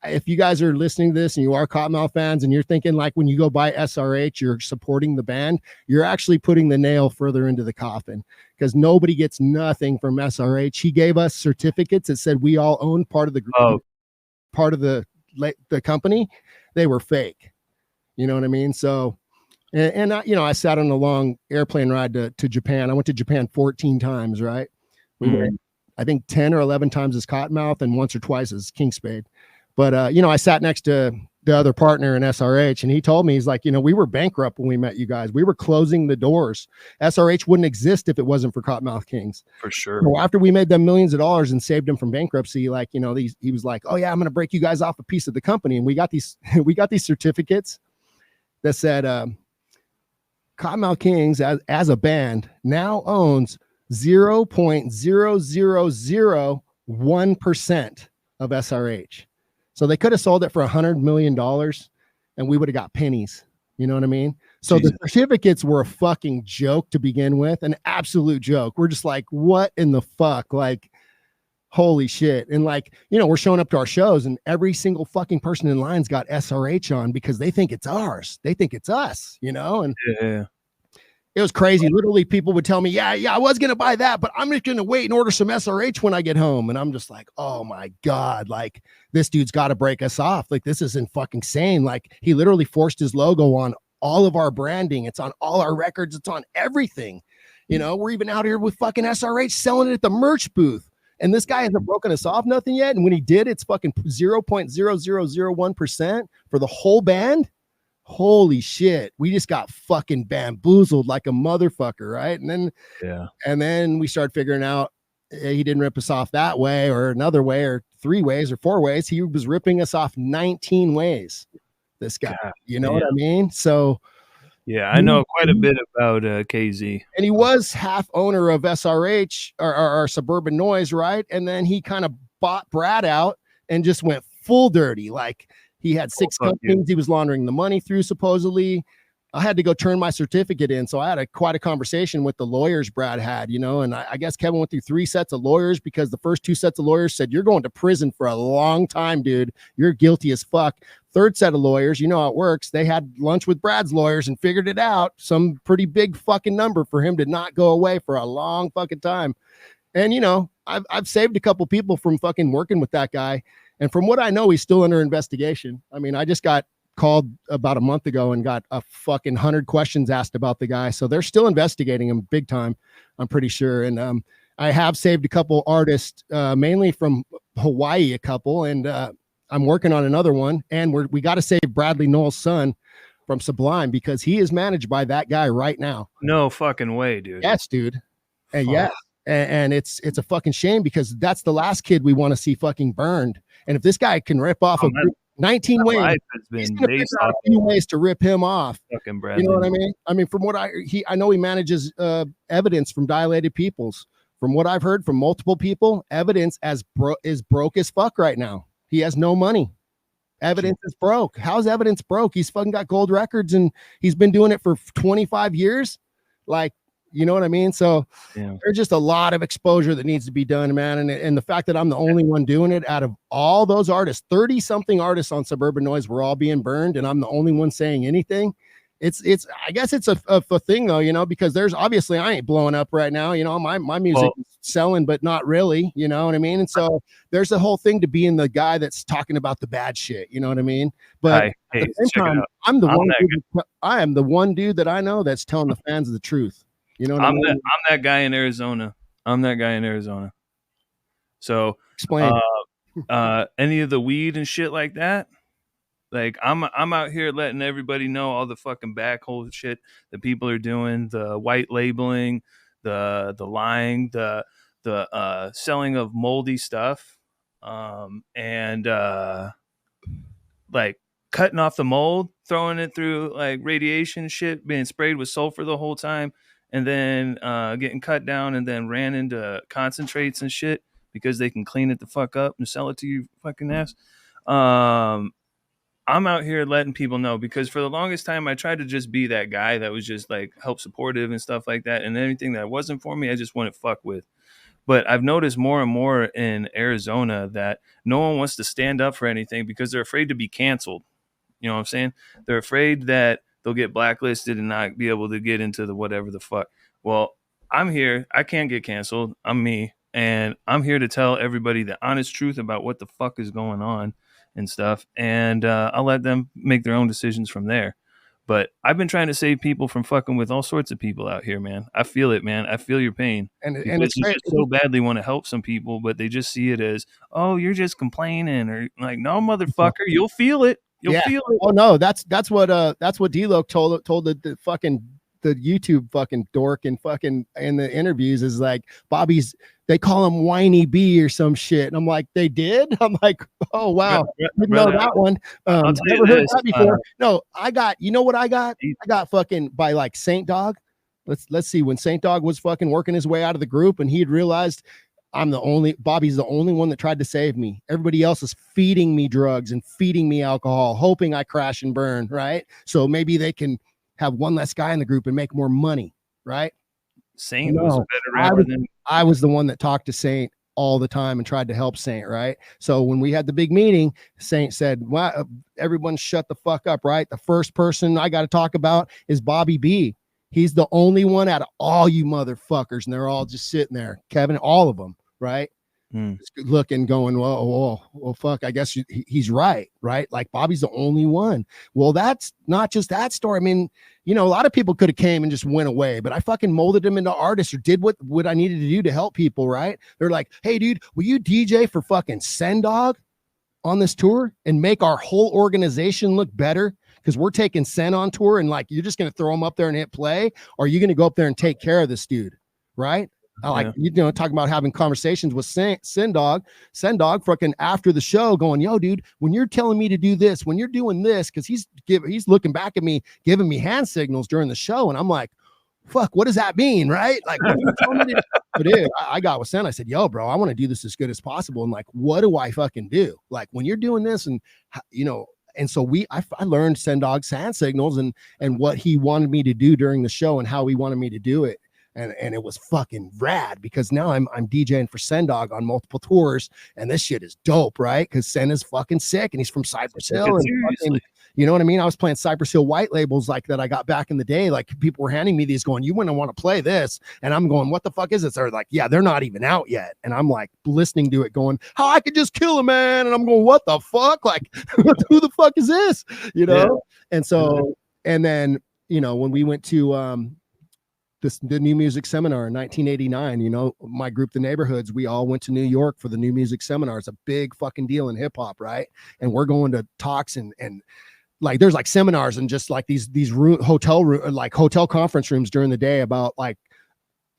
Speaker 2: if you guys are listening to this and you are Cottonmouth fans and you're thinking like when you go buy SRH, you're supporting the band, you're actually putting the nail further into the coffin, because nobody gets nothing from SRH. He gave us certificates that said we all own part of the group, part of the company. They were fake. You know what I mean? So, and I sat on a long airplane ride to Japan. I went to Japan 14 times, right? We went, I think 10 or 11 times as Cottonmouth and once or twice as King Spade. But, I sat next to the other partner in SRH, and he told me, he's like, we were bankrupt when we met you guys. We were closing the doors. SRH wouldn't exist if it wasn't for Cottonmouth Kings.
Speaker 1: For sure.
Speaker 2: So after we made them millions of dollars and saved them from bankruptcy, like, he was like, oh yeah, I'm going to break you guys off a piece of the company. And we got these certificates that said, Cottonmouth Kings as a band now owns 0.0001% of SRH. So they could have sold it for $100 million and we would have got pennies. You know what I mean? So Jesus. The certificates were a fucking joke to begin with, an absolute joke. We're just like, what in the fuck? Like, Holy shit. And like, you know, we're showing up to our shows and every single fucking person in line's got SRH on because they think it's ours. They think it's us, you know? And
Speaker 1: Yeah.
Speaker 2: it was crazy. Literally, people would tell me, yeah, I was going to buy that, but I'm just going to wait and order some SRH when I get home. And I'm just like, oh my God, like this dude's got to break us off. Like, this isn't fucking sane. Like, he literally forced his logo on all of our branding. It's on all our records. It's on everything. You know, we're even out here with fucking SRH selling it at the merch booth. And this guy hasn't broken us off nothing yet. And when he did, it's fucking 0.0001% for the whole band. Holy shit. We just got fucking bamboozled like a motherfucker, right? And then we started figuring out he didn't rip us off that way or another way or 3 ways or 4 ways. He was ripping us off 19 ways. This guy, you know what I mean? So
Speaker 1: yeah, I know quite a bit about KZ.
Speaker 2: And he was half owner of SRH or Suburban Noise, right? And then he kind of bought Brad out and just went full dirty. Like, he had 6 companies he was laundering the money through, supposedly. I had to go turn my certificate in. So I had quite a conversation with the lawyers Brad had, you know, and I guess Kevin went through 3 sets of lawyers because the first 2 sets of lawyers said, you're going to prison for a long time, dude. You're guilty as fuck. 3rd set of lawyers, you know how it works. They had lunch with Brad's lawyers and figured it out. Some pretty big fucking number for him to not go away for a long fucking time. And, you know, I've saved a couple people from fucking working with that guy. And from what I know, he's still under investigation. I mean, I just got called about a month ago and got a fucking 100 questions asked about the guy. So they're still investigating him big time, I'm pretty sure. And I have saved a couple artists, mainly from Hawaii, a couple, and I'm working on another one. And we got to save Bradley Noel's son from Sublime because he is managed by that guy right now.
Speaker 1: No fucking way, dude.
Speaker 2: Yes, dude. And yeah. And it's a fucking shame because that's the last kid we want to see fucking burned. And if this guy can rip off 19 ways, he's gonna figure out a few ways to rip him off.
Speaker 1: Fucking Bradley.
Speaker 2: You know what I mean? I mean, from what I know he manages evidence from Dilated Peoples. From what I've heard from multiple people, evidence is broke as fuck right now. He has no money. Evidence is broke. How's evidence broke? He's fucking got gold records and he's been doing it for 25 years. Like, you know what I mean? So there's just a lot of exposure that needs to be done, man. And the fact that I'm the only one doing it out of all those artists, 30 something artists on Suburban Noise were all being burned. And I'm the only one saying anything. I guess it's a thing though, you know, because there's obviously, I ain't blowing up right now. You know, my music is selling, but not really, you know what I mean? And so there's a whole thing to being the guy that's talking about the bad shit. You know what I mean? But at the same time, I am the one dude that I know that's telling the fans the truth. You know what I mean?
Speaker 1: I'm that guy in Arizona. So
Speaker 2: explain.
Speaker 1: Any of the weed and shit like that. Like I'm out here letting everybody know all the fucking backhole shit that people are doing, the white labeling, the lying, the selling of moldy stuff, and like cutting off the mold, throwing it through like radiation shit, being sprayed with sulfur the whole time, and then getting cut down and then ran into concentrates and shit because they can clean it the fuck up and sell it to you fucking ass. I'm out here letting people know because for the longest time I tried to just be that guy that was just like help supportive and stuff like that, and anything that wasn't for me I just wouldn't fuck with. But I've noticed more and more in Arizona that no one wants to stand up for anything because they're afraid to be canceled. You know what I'm saying? They're afraid that they'll get blacklisted and not be able to get into the whatever the fuck. Well, I'm here. I can't get canceled. I'm me. And I'm here to tell everybody the honest truth about what the fuck is going on and stuff. And I'll let them make their own decisions from there. But I've been trying to save people from fucking with all sorts of people out here, man. I feel it, man. I feel your pain.
Speaker 2: And it's
Speaker 1: just so badly want to help some people, but they just see it as, oh, you're just complaining, or like, no, motherfucker, you'll feel it. You'll feel it.
Speaker 2: Oh no, that's what D-Lo told the fucking the YouTube fucking dork and fucking in the interviews is like Bobby's. They call him Whiny B or some shit, and I'm like, they did. I'm like, oh wow, didn't know that one. Never heard that before. No, I got. You know what I got? I got fucking by like Saint Dog. Let's see, when Saint Dog was fucking working his way out of the group, and he had realized Bobby's the only one that tried to save me. Everybody else is feeding me drugs and feeding me alcohol, hoping I crash and burn, right? So maybe they can have one less guy in the group and make more money, right?
Speaker 1: Saint was a better rapper than
Speaker 2: I was the one that talked to Saint all the time and tried to help Saint, right? So when we had the big meeting, Saint said, well, everyone shut the fuck up, right? The first person I got to talk about is Bobby B. He's the only one out of all you motherfuckers, and they're all just sitting there, Kevin, all of them, right? Looking, going, well, fuck, I guess he's right? Like Bobby's the only one. Well, that's not just that story. I mean, you know, a lot of people could have came and just went away, but I fucking molded him into artists or did what I needed to do to help people, right? They're like, hey, dude, will you DJ for fucking Sendog on this tour and make our whole organization look better? Because we're taking Sen on tour, and like, you're just going to throw him up there and hit play, or are you going to go up there and take care of this dude, right? You know, talking about having conversations with Sendog fucking after the show going, yo, dude, when you're telling me to do this, when you're doing this, because he's looking back at me, giving me hand signals during the show. And I'm like, fuck, what does that mean? Right? Like, what are you telling me to do? But dude, I got with Sen. I said, yo, bro, I want to do this as good as possible. And like, what do I fucking do? Like, when you're doing this, and you know, and so I learned Sendog's hand signals and what he wanted me to do during the show and how he wanted me to do it. And it was fucking rad, because now I'm DJing for Sendog on multiple tours, and this shit is dope, right? Because Sen is fucking sick, and he's from Cypress Hill, and fucking, you know what I mean? I was playing Cypress Hill white labels like that I got back in the day. Like, people were handing me these going, you wouldn't want to play this, and I'm going, what the fuck is this? They're like, yeah, they're not even out yet, and I'm like listening to it going, how I could just kill a man, and I'm going, what the fuck? Like, who the fuck is this? You know? Yeah. And so, and then, you know, when we went to the New Music Seminar in 1989, you know, my group, the Neighborhoods, we all went to New York for the New Music Seminar. It's a big fucking deal in hip hop, right? And we're going to talks and like, there's like seminars and just like these hotel conference rooms during the day about, like,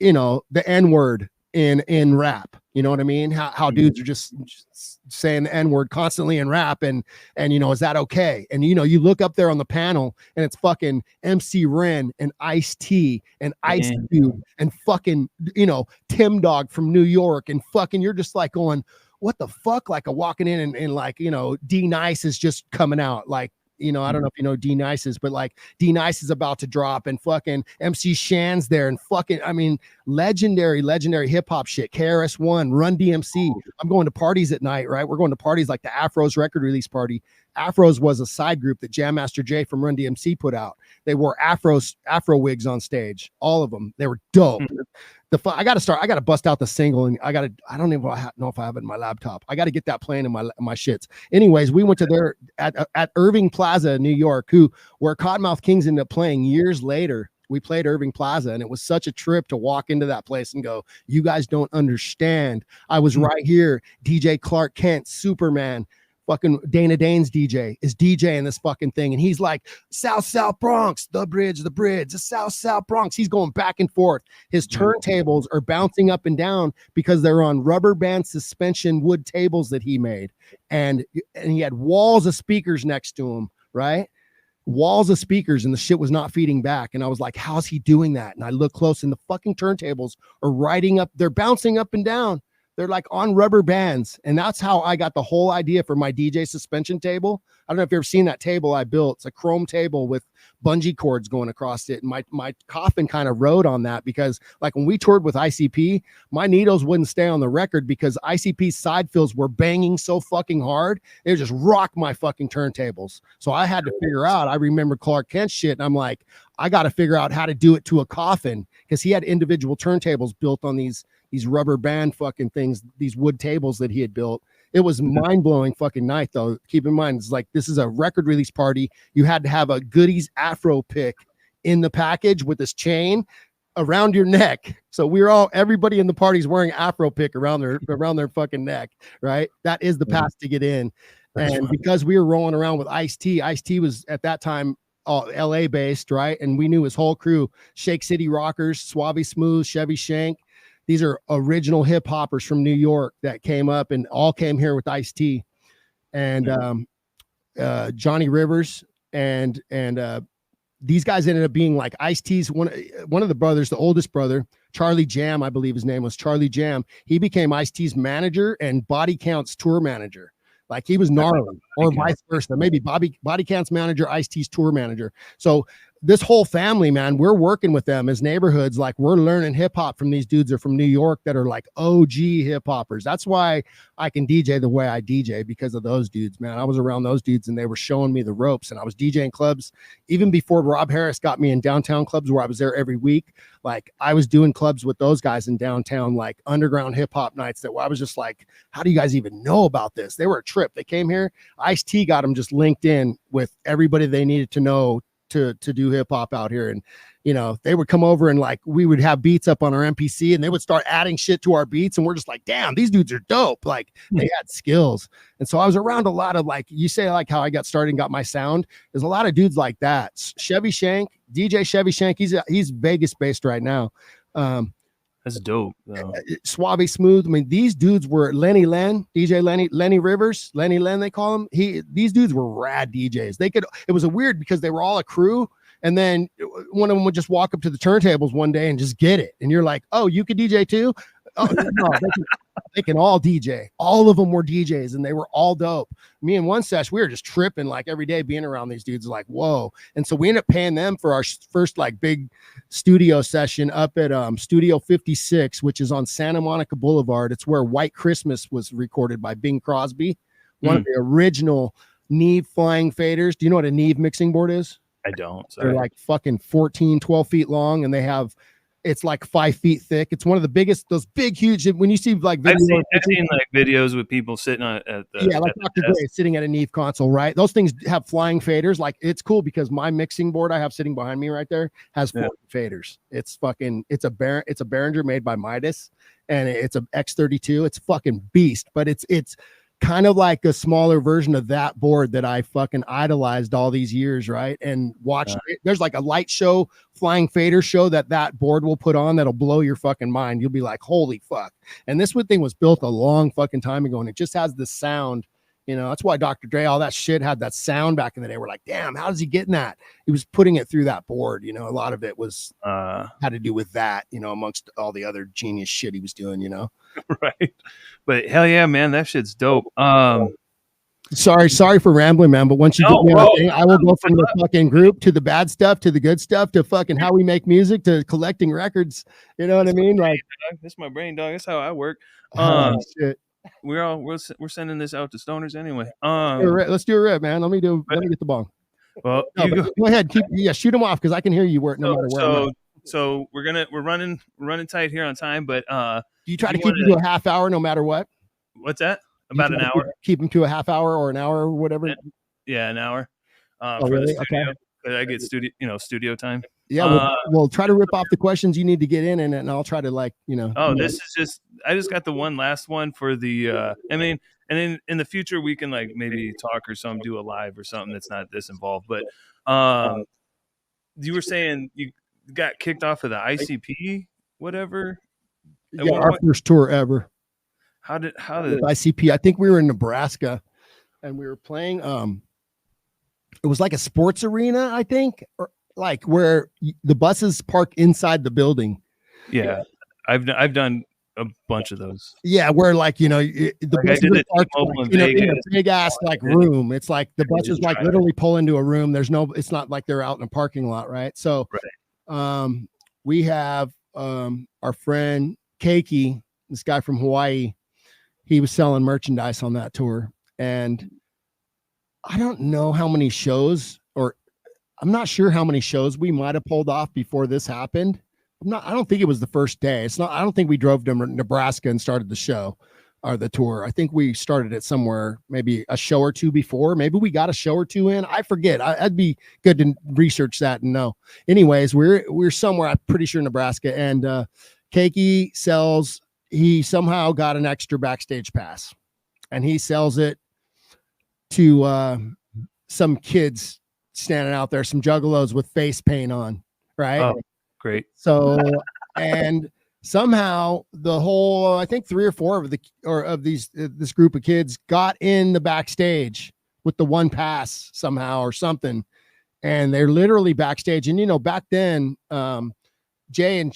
Speaker 2: you know, the N-word in rap. You know what I mean? How dudes are just saying the N-word constantly in rap, and you know, is that okay? And you know, you look up there on the panel, and it's fucking MC Ren and Ice-T and Ice Cube and fucking, you know, Tim Dog from New York, and fucking, you're just like going, what the fuck? Like, walking in and like, you know, D Nice is just coming out, like, you know, I don't know if you know D Nice is, but like D Nice is about to drop, and fucking MC Shan's there, and fucking, I mean, legendary hip hop shit. KRS-One, Run DMC. I'm going to parties at night, right? We're going to parties like the Afros record release party. Afros was a side group that Jam Master Jay from Run DMC put out. They wore Afro wigs on stage, all of them. They were dope. I got to bust out the single, and I don't even know if I have it in my laptop. I got to get that playing in my shits. Anyways, we went to their at Irving Plaza in New York, where Cottonmouth Kings ended up playing years later. We played Irving Plaza, and it was such a trip to walk into that place and go, you guys don't understand. I was right here. DJ Clark Kent, Superman, fucking Dana Dane's DJ is DJing this fucking thing, and he's like, South Bronx, the bridge, the South Bronx. He's going back and forth. His turntables are bouncing up and down because they're on rubber band suspension wood tables that he made, and he had walls of speakers next to him, right? Walls of speakers, and the shit was not feeding back. And I was like, how's he doing that? And I look close, and the fucking turntables are riding up, they're bouncing up and down. They're like on rubber bands. And that's how I got the whole idea for my DJ suspension table. I don't know if you've ever seen that table I built. It's a chrome table with bungee cords going across it. And my coffin kind of rode on that, because like when we toured with ICP, my needles wouldn't stay on the record because ICP's side fills were banging so fucking hard. It would just rock my fucking turntables. So I had to figure out, I remember Clark Kent shit. And I'm like, I got to figure out how to do it to a coffin, because he had individual turntables built on these rubber band fucking things, these wood tables that he had built. It was mind-blowing fucking night, though. Keep in mind, it's like, this is a record release party. You had to have a goodies afro pick in the package with this chain around your neck. So everybody in the party's wearing afro pick around their fucking neck, right? That is the pass to get in. And because we were rolling around with Ice-T was at that time LA based, right? And we knew his whole crew, Shake City Rockers, Suave Smooth, Chevy Shank. These are original hip hoppers from New York that came up and all came here with Ice-T and Johnny Rivers. And these guys ended up being like Ice-T's one of the brothers, the oldest brother, Charlie Jam, I believe his name was Charlie Jam. He became Ice-T's manager and Body Count's tour manager. Like, he was gnarly. or vice versa. Maybe Body Count's manager, Ice-T's tour manager. So this whole family, man, we're working with them as neighborhoods. Like we're learning hip hop from these dudes that are from New York that are like OG hip hoppers. That's why I can DJ the way I DJ, because of those dudes, man. I was around those dudes and they were showing me the ropes, and I was DJing clubs even before Rob Harris got me in downtown clubs where I was there every week. Like I was doing clubs with those guys in downtown, like underground hip hop nights that I was just like, how do you guys even know about this? They were a trip. They came here. Ice-T got them just linked in with everybody they needed to know to do hip hop out here. And, you know, they would come over and like, we would have beats up on our MPC and they would start adding shit to our beats. And we're just like, damn, these dudes are dope. Like they had skills. And so I was around a lot of, like, you say, like how I got started and got my sound. There's a lot of dudes like that. Chevy Shank, DJ Chevy Shank. He's Vegas based right now.
Speaker 1: That's dope.
Speaker 2: Suave Smooth. I mean, these dudes were Lenny Len, DJ Lenny Rivers, Lenny Len, they call him. These dudes were rad DJs. It was a weird because they were all a crew. And then one of them would just walk up to the turntables one day and just get it. And you're like, oh, you could DJ too? Oh, no, they can all DJ. All of them were DJs and they were all dope. Me and one sesh, we were just tripping like every day being around these dudes, like, whoa. And so we ended up paying them for our first like big studio session up at Studio 56, which is on Santa Monica Boulevard. It's where White Christmas was recorded by Bing Crosby, one of the original Neve flying faders. Do you know what a Neve mixing board is?
Speaker 1: I don't. Sorry.
Speaker 2: They're like fucking 14, 12 feet long, and it's like 5 feet thick. It's one of the biggest, those big, huge, when you see like videos.
Speaker 1: I've seen like videos with people sitting like
Speaker 2: Dr. Dre sitting at a Neve console, right? Those things have flying faders. Like it's cool because my mixing board I have sitting behind me right there has 40 faders. It's a Behringer made by Midas, and it's a X32. It's fucking beast, but it's kind of like a smaller version of that board that I fucking idolized all these years, right? And watched there's like a light show, flying fader show that board will put on that'll blow your fucking mind. You'll be like, holy fuck. And this thing was built a long fucking time ago, and it just has the sound. You know, that's why Dr. Dre, all that shit had that sound back in the day. We're like, damn, how does he getting that? He was putting it through that board. You know, a lot of it was had to do with that, you know, amongst all the other genius shit he was doing, you know?
Speaker 1: Right. But hell yeah, man, that shit's dope.
Speaker 2: Sorry for rambling, man. But once you get me on the thing, I will go from the fucking group to the bad stuff, to the good stuff, to fucking how we make music, to collecting records. You know what I mean? Like,
Speaker 1: that's my brain, dog. That's how I work.
Speaker 2: Shit.
Speaker 1: We're sending this out to stoners anyway.
Speaker 2: Let's do a rip, man. Let me get the bong.
Speaker 1: Well,
Speaker 2: go ahead. Shoot them off because I can hear you no matter where.
Speaker 1: So we're running tight here on time, but
Speaker 2: do you try to keep them to a half hour no matter what?
Speaker 1: What's that? About an hour?
Speaker 2: Keep them to a half hour or an hour or whatever.
Speaker 1: Yeah, an hour.
Speaker 2: Oh, really? Okay.
Speaker 1: I get studio time.
Speaker 2: Yeah, we'll try to rip off the questions you need to get in, and I'll try to
Speaker 1: this is just, I just got the one last one for the. I mean, and then in the future we can like maybe talk or something, do a live or something that's not this involved. But you were saying you got kicked off of the ICP, whatever.
Speaker 2: Yeah, our first tour ever.
Speaker 1: How did
Speaker 2: ICP? I think we were in Nebraska, and we were playing. It was like a sports arena, I think, or like where the buses park inside the building.
Speaker 1: Yeah, I've done a bunch of those.
Speaker 2: Yeah, where like the buses are parked in a big ass like room. It's like the buses like literally pull into a room. It's not like they're out in a parking lot, right? So, we have our friend Keiki, this guy from Hawaii. He was selling merchandise on that tour, and I don't know how many shows, or I'm not sure how many shows we might have pulled off before this happened. I don't think it was the first day. I don't think we drove to Nebraska and started the show or the tour. I think we started it somewhere, maybe a show or two before. Maybe we got a show or two in. I forget. I'd be good to research that and know. Anyways, we're somewhere, I'm pretty sure Nebraska, and Keiki he somehow got an extra backstage pass, and he sells it to some kids standing out there, some juggalos with face paint on, right?
Speaker 1: Oh, great.
Speaker 2: So, and somehow the whole, I think 3 or 4 of this group of kids got in the backstage with the one pass somehow or something, and they're literally backstage. And back then, Jay and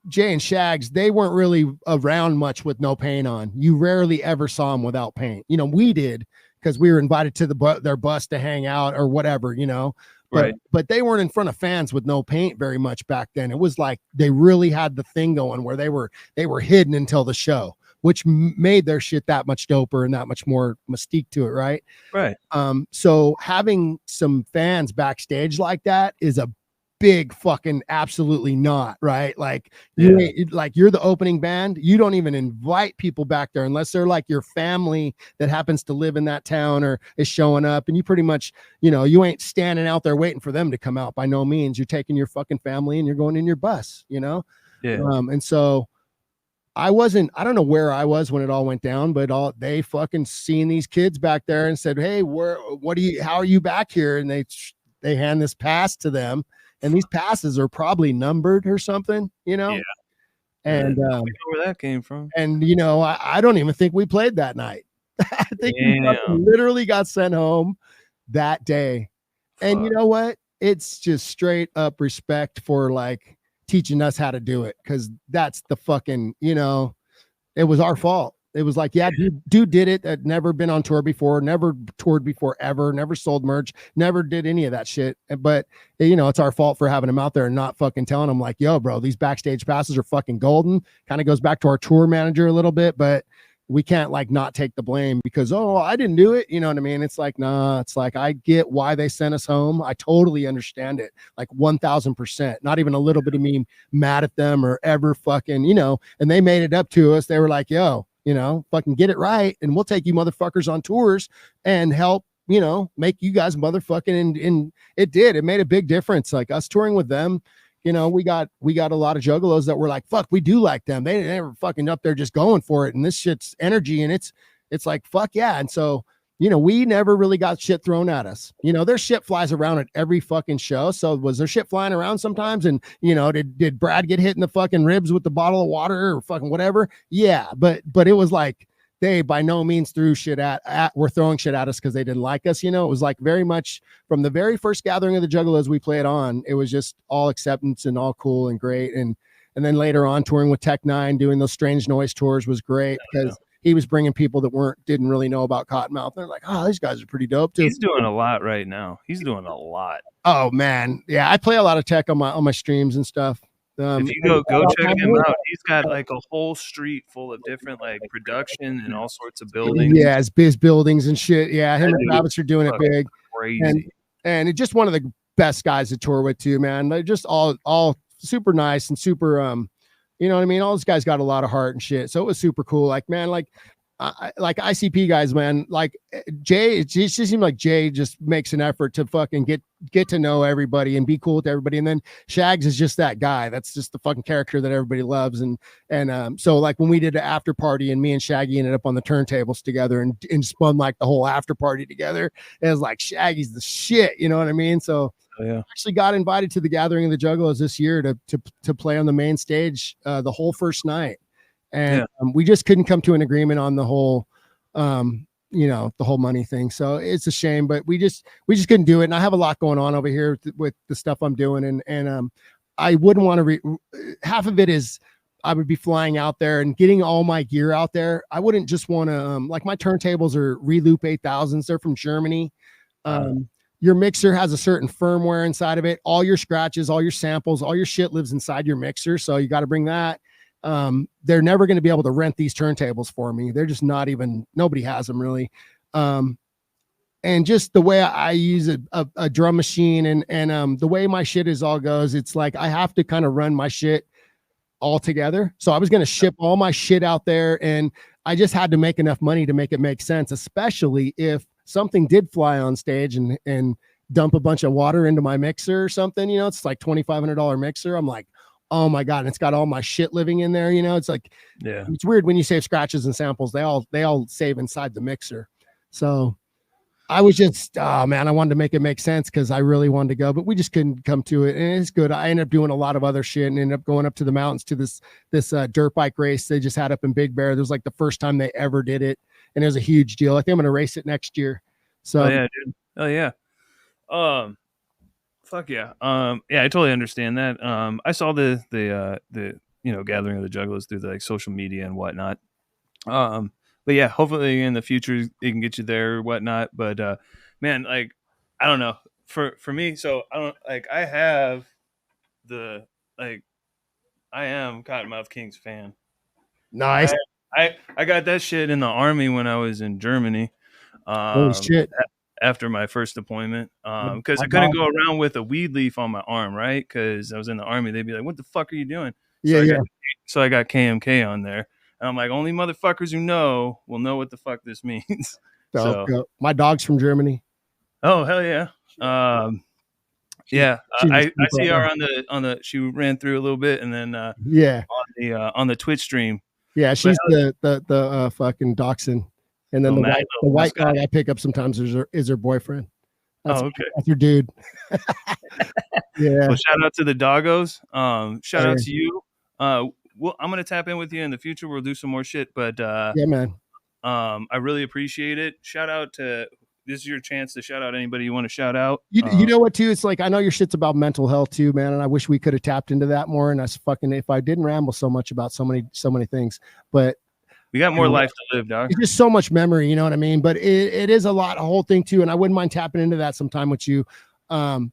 Speaker 2: Jay and Shags, they weren't really around much with no paint on. You rarely ever saw them without paint. We did because we were invited to their bus to hang out or whatever.
Speaker 1: Right.
Speaker 2: But they weren't in front of fans with no paint very much back then. It was like they really had the thing going where they were hidden until the show, which made their shit that much doper and that much more mystique to it, right?
Speaker 1: Right.
Speaker 2: So having some fans backstage like that is a big fucking absolutely not, right? Like you're the opening band. You don't even invite people back there unless they're like your family that happens to live in that town or is showing up. And you pretty much, you ain't standing out there waiting for them to come out by no means. You're taking your fucking family and you're going in your bus,
Speaker 1: Yeah.
Speaker 2: And so I don't know where I was when it all went down, but they fucking seen these kids back there and said, "Hey, how are you back here?" And they hand this pass to them, and these passes are probably numbered or something,
Speaker 1: Yeah.
Speaker 2: And
Speaker 1: I know where that came from.
Speaker 2: And I don't even think we played that night. I think we literally got sent home that day. Fuck. And you know what? It's just straight up respect for like teaching us how to do it, because that's the fucking, it was our fault. It was like, dude did it. Had never been on tour before, never toured before ever, never sold merch, never did any of that shit. But it's our fault for having him out there and not fucking telling him like, yo, bro, these backstage passes are fucking golden. Kind of goes back to our tour manager a little bit, but we can't like not take the blame because, oh, I didn't do it. You know what I mean? It's like, nah, it's like, I get why they sent us home. I totally understand it. Like 1000%, not even a little bit of me mad at them or ever fucking, and they made it up to us. They were like, yo, fucking get it right. And we'll take you motherfuckers on tours and help, make you guys motherfucking, and it did. It made a big difference. Like us touring with them, we got a lot of juggalos that were like, fuck, we do like them. They were fucking up there just going for it. And this shit's energy. And it's like, fuck yeah. And so, we never really got shit thrown at us. Their shit flies around at every fucking show. So was there shit flying around sometimes? And, did Brad get hit in the fucking ribs with the bottle of water or fucking whatever? Yeah. But it was like, they by no means threw shit were throwing shit at us because they didn't like us. It was like very much from the very first gathering of the Juggalos we played on, it was just all acceptance and all cool and great. And then later on touring with Tech Nine, doing those Strange Noise tours was great because he was bringing people that didn't really know about Cottonmouth. They're like, oh, these guys are pretty dope too.
Speaker 1: He's doing a lot right now. He's doing a lot.
Speaker 2: Oh man. Yeah. I play a lot of Tech on my streams and stuff.
Speaker 1: If you go check him out, he's got like a whole street full of different like production and all sorts of buildings.
Speaker 2: Yeah, his biz buildings and shit. Yeah, him and Travis are doing it big.
Speaker 1: Crazy.
Speaker 2: And it's just one of the best guys to tour with too, man. They're just all super nice and super you know what I mean? All those guys got a lot of heart and shit. So it was super cool. Like, man, like ICP guys, man, like Jay, it just seemed like Jay just makes an effort to fucking get to know everybody and be cool with everybody. And then Shags is just that guy. That's just the fucking character that everybody loves. And so like when we did an after party and me and Shaggy ended up on the turntables together and spun like the whole after party together, it was like Shaggy's the shit. You know what I mean? So I actually got invited to the gathering of the Juggalos this year to play on the main stage the whole first night. And we just couldn't come to an agreement on the whole, the whole money thing. So it's a shame, but we just couldn't do it. And I have a lot going on over here with the stuff I'm doing. And I wouldn't want to, half of it is I would be flying out there and getting all my gear out there. I wouldn't just want to, like my turntables are Reloop 8000s. They're from Germany. Your mixer has a certain firmware inside of it. All your scratches, all your samples, all your shit lives inside your mixer. So you got to bring that. They're never going to be able to rent these turntables for me. They're just not even, nobody has them really. And just the way I use a drum machine and the way my shit all goes, it's like, I have to kind of run my shit all together. So I was going to ship all my shit out there and I just had to make enough money to make it make sense, especially if something did fly on stage and dump a bunch of water into my mixer or something, it's like $2,500 mixer. I'm like, oh my God. And it's got all my shit living in there. It's like, it's weird when you save scratches and samples, they all save inside the mixer. So I was just, oh man, I wanted to make it make sense because I really wanted to go, but we just couldn't come to it. And it's good. I ended up doing a lot of other shit and ended up going up to the mountains to this dirt bike race they just had up in Big Bear. It was like the first time they ever did it. And it was a huge deal. I think I'm going to race it next year. So
Speaker 1: yeah, dude. Oh yeah. Fuck yeah. Yeah, I totally understand that. I saw the gathering of the Juggalos through the like social media and whatnot. But yeah, hopefully in the future it can get you there or whatnot. But man, like I don't know. For me, so I don't like I have the like I am Cottonmouth Kings fan.
Speaker 2: Nice.
Speaker 1: I got that shit in the army when I was in Germany.
Speaker 2: Holy
Speaker 1: Um,
Speaker 2: shit.
Speaker 1: After my first deployment, because
Speaker 2: My
Speaker 1: I couldn't
Speaker 2: dog-
Speaker 1: go around with a weed leaf on my arm, right? Because I was in the army. They'd be like, "What the fuck are you doing?"
Speaker 2: Yeah,
Speaker 1: So
Speaker 2: yeah.
Speaker 1: I got KMK on there, and I'm like, only motherfuckers who know will know what the fuck this means. So,
Speaker 2: My dog's from Germany.
Speaker 1: oh hell yeah, yeah.
Speaker 2: She's
Speaker 1: I
Speaker 2: asleep
Speaker 1: see
Speaker 2: right
Speaker 1: her
Speaker 2: now.
Speaker 1: on the. She ran through a little bit, and then
Speaker 2: Yeah.
Speaker 1: on the Twitch stream.
Speaker 2: Yeah,
Speaker 1: But
Speaker 2: she's the fucking dachshund. And then
Speaker 1: little
Speaker 2: the white
Speaker 1: mascot.
Speaker 2: dog I pick up sometimes is her boyfriend.
Speaker 1: Oh, okay.
Speaker 2: That's your dude. Yeah.
Speaker 1: Well, shout out to the doggos. Shout out
Speaker 2: yeah.
Speaker 1: to you. Well, I'm gonna tap in with you in the future. We'll do some more shit, but
Speaker 2: Yeah, man.
Speaker 1: I really appreciate it. Shout out to this is your chance to shout out anybody you want to shout out.
Speaker 2: You know what too? It's like I know your shit's about mental health too, man. And I wish we could have tapped into that more. And I fucking if I didn't ramble so much about so many things, but
Speaker 1: we got more life to live, dog.
Speaker 2: It's just so much memory, you know what I mean? But it is a whole thing too. And I wouldn't mind tapping into that sometime with you.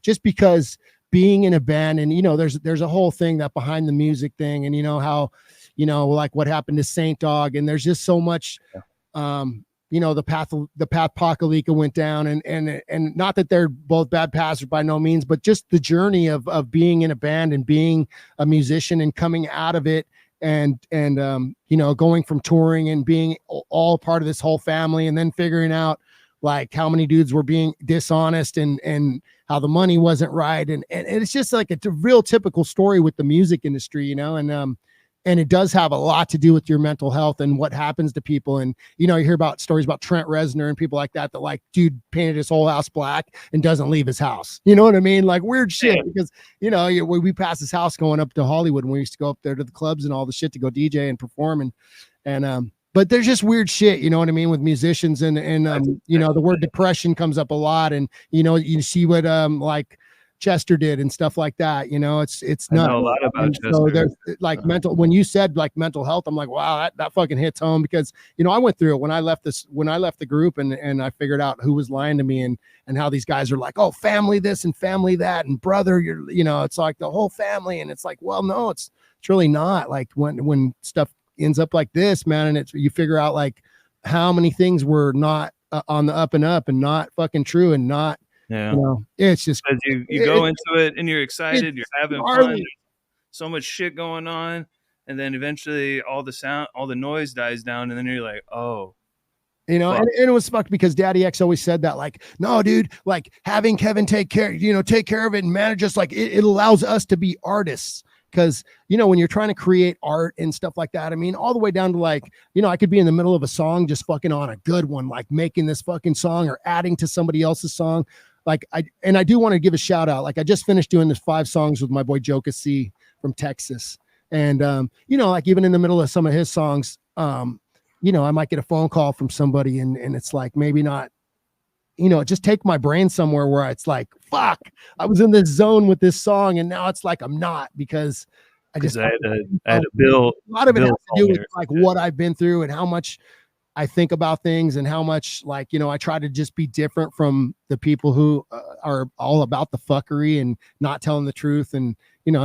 Speaker 2: Just because being in a band and there's a whole thing that behind the music thing and how, like what happened to Saint Dog. And there's just so much, the path Pakalika went down and not that they're both bad paths by no means, but just the journey of being in a band and being a musician and coming out of it and going from touring and being all part of this whole family and then figuring out like how many dudes were being dishonest and how the money wasn't right and it's just like a real typical story with the music industry, and it does have a lot to do with your mental health and what happens to people. And, you hear about stories about Trent Reznor and people like that, like, dude painted his whole house black and doesn't leave his house. You know what I mean? Like weird shit because, we passed his house going up to Hollywood and we used to go up there to the clubs and all the shit to go DJ and perform. But there's just weird shit, you know what I mean? With musicians and the word depression comes up a lot and, you see what, like, Chester did and stuff like that. It's not
Speaker 1: a lot about Chester.
Speaker 2: So there's like when you said like mental health, I'm like, wow, that fucking hits home because, I went through it when I left the group and I figured out who was lying to me and how these guys are like, oh, family this and family that. And brother, it's like the whole family. And it's like, well, no, it's really not like when stuff ends up like this, man. And you figure out like how many things were not on the up and up and not fucking true and not, it's just
Speaker 1: you go into it and you're excited, you're having fun. There's so much shit going on, and then eventually all the noise dies down, and then you're like, oh,
Speaker 2: and it was fucked because Daddy X always said that, like, no, dude, like having Kevin take care of it and manage us, like it allows us to be artists. Because, when you're trying to create art and stuff like that, I mean, all the way down to like, I could be in the middle of a song, just fucking on a good one, like making this fucking song or adding to somebody else's song. Like I do want to give a shout out. Like I just finished doing this 5 songs with my boy Joka C from Texas. And, like even in the middle of some of his songs, I might get a phone call from somebody and it's like, maybe not, just take my brain somewhere where it's like, fuck, I was in this zone with this song. And now it's like, I'm not because I had to build. A lot of it has to do with like what I've been through and how much I think about things and how much like, I try to just be different from the people who are all about the fuckery and not telling the truth and,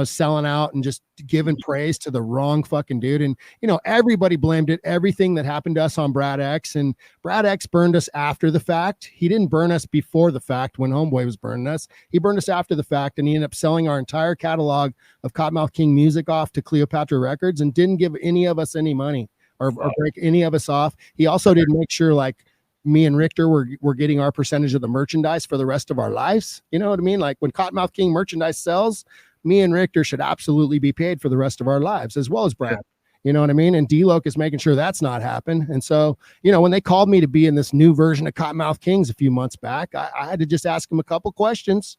Speaker 2: selling out and just giving praise to the wrong fucking dude. And, everybody blamed everything that happened to us on Brad X, and Brad X burned us after the fact. He didn't burn us before the fact when Homeboy was burning us. He burned us after the fact, and he ended up selling our entire catalog of Cottonmouth King music off to Cleopatra Records and didn't give any of us any money. Or break any of us off. He also didn't make sure like me and Richter were getting our percentage of the merchandise for the rest of our lives. You know what I mean? Like when Cottonmouth King merchandise sells, me and Richter should absolutely be paid for the rest of our lives, as well as Brad. You know what I mean? And D-Loc is making sure that's not happened. And so, when they called me to be in this new version of Cottonmouth Kings a few months back, I had to just ask him a couple questions.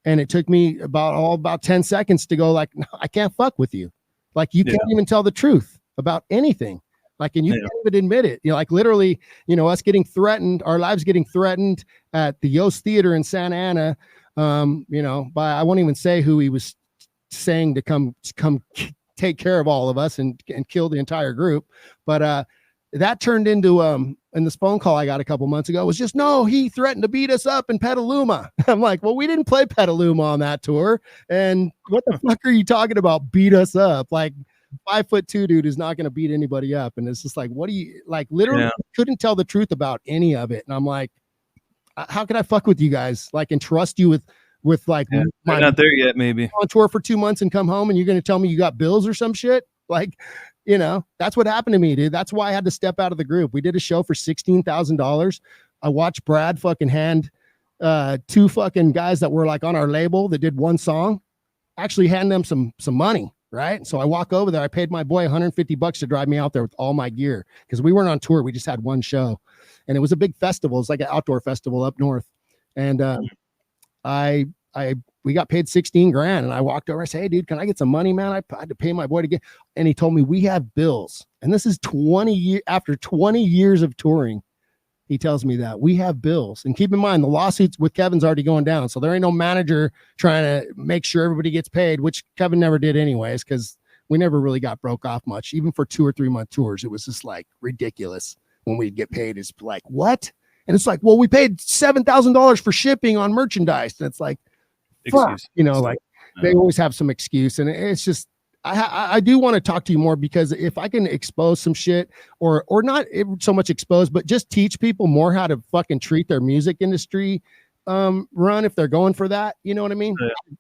Speaker 2: And it took me about 10 seconds to go like, no, I can't fuck with you. Like you can't even tell the truth about anything. Like, and you can't even admit it. Like literally, us getting threatened, our lives getting threatened at the Yost Theater in Santa Ana, by, I won't even say who he was saying to come take care of all of us and kill the entire group. But that turned into and this phone call I got a couple months ago was just, no, he threatened to beat us up in Petaluma. I'm like, well, we didn't play Petaluma on that tour. And what the fuck are you talking about? Beat us up? Like 5'2" dude is not going to beat anybody up. And it's just like, what do you like? Literally couldn't tell the truth about any of it. And I'm like, how can I fuck with you guys? Like, and trust you with like,
Speaker 1: my, not there yet, maybe
Speaker 2: on tour for 2 months and come home and you're going to tell me you got bills or some shit? Like, you know, that's what happened to me, dude. That's why I had to step out of the group. We did a show for $16,000. I watched Brad fucking hand 2 fucking guys that were like on our label that did one song, actually hand them some money, right? So I walk over there. I paid my boy $150 to drive me out there with all my gear because we weren't on tour. We just had one show, and it was a big festival. It's like an outdoor festival up north, and we got paid 16 grand, and I walked over. I said, hey, dude, can I get some money, man? I had to pay my boy to get, and he told me we have bills. And this is 20 years after 20 years of touring. He tells me that we have bills. And keep in mind, the lawsuits with Kevin's already going down. So there ain't no manager trying to make sure everybody gets paid, which Kevin never did anyways, because we never really got broke off much. Even for 2 or 3 month tours, it was just like ridiculous when we'd get paid. It's like, what? And it's like, well, we paid $7,000 for shipping on merchandise. And it's like, fuck, you know, like they always have some excuse. And it's just, I do want to talk to you more, because if I can expose some shit or not so much expose, but just teach people more how to fucking treat their music industry run if they're going for that. You know what I mean?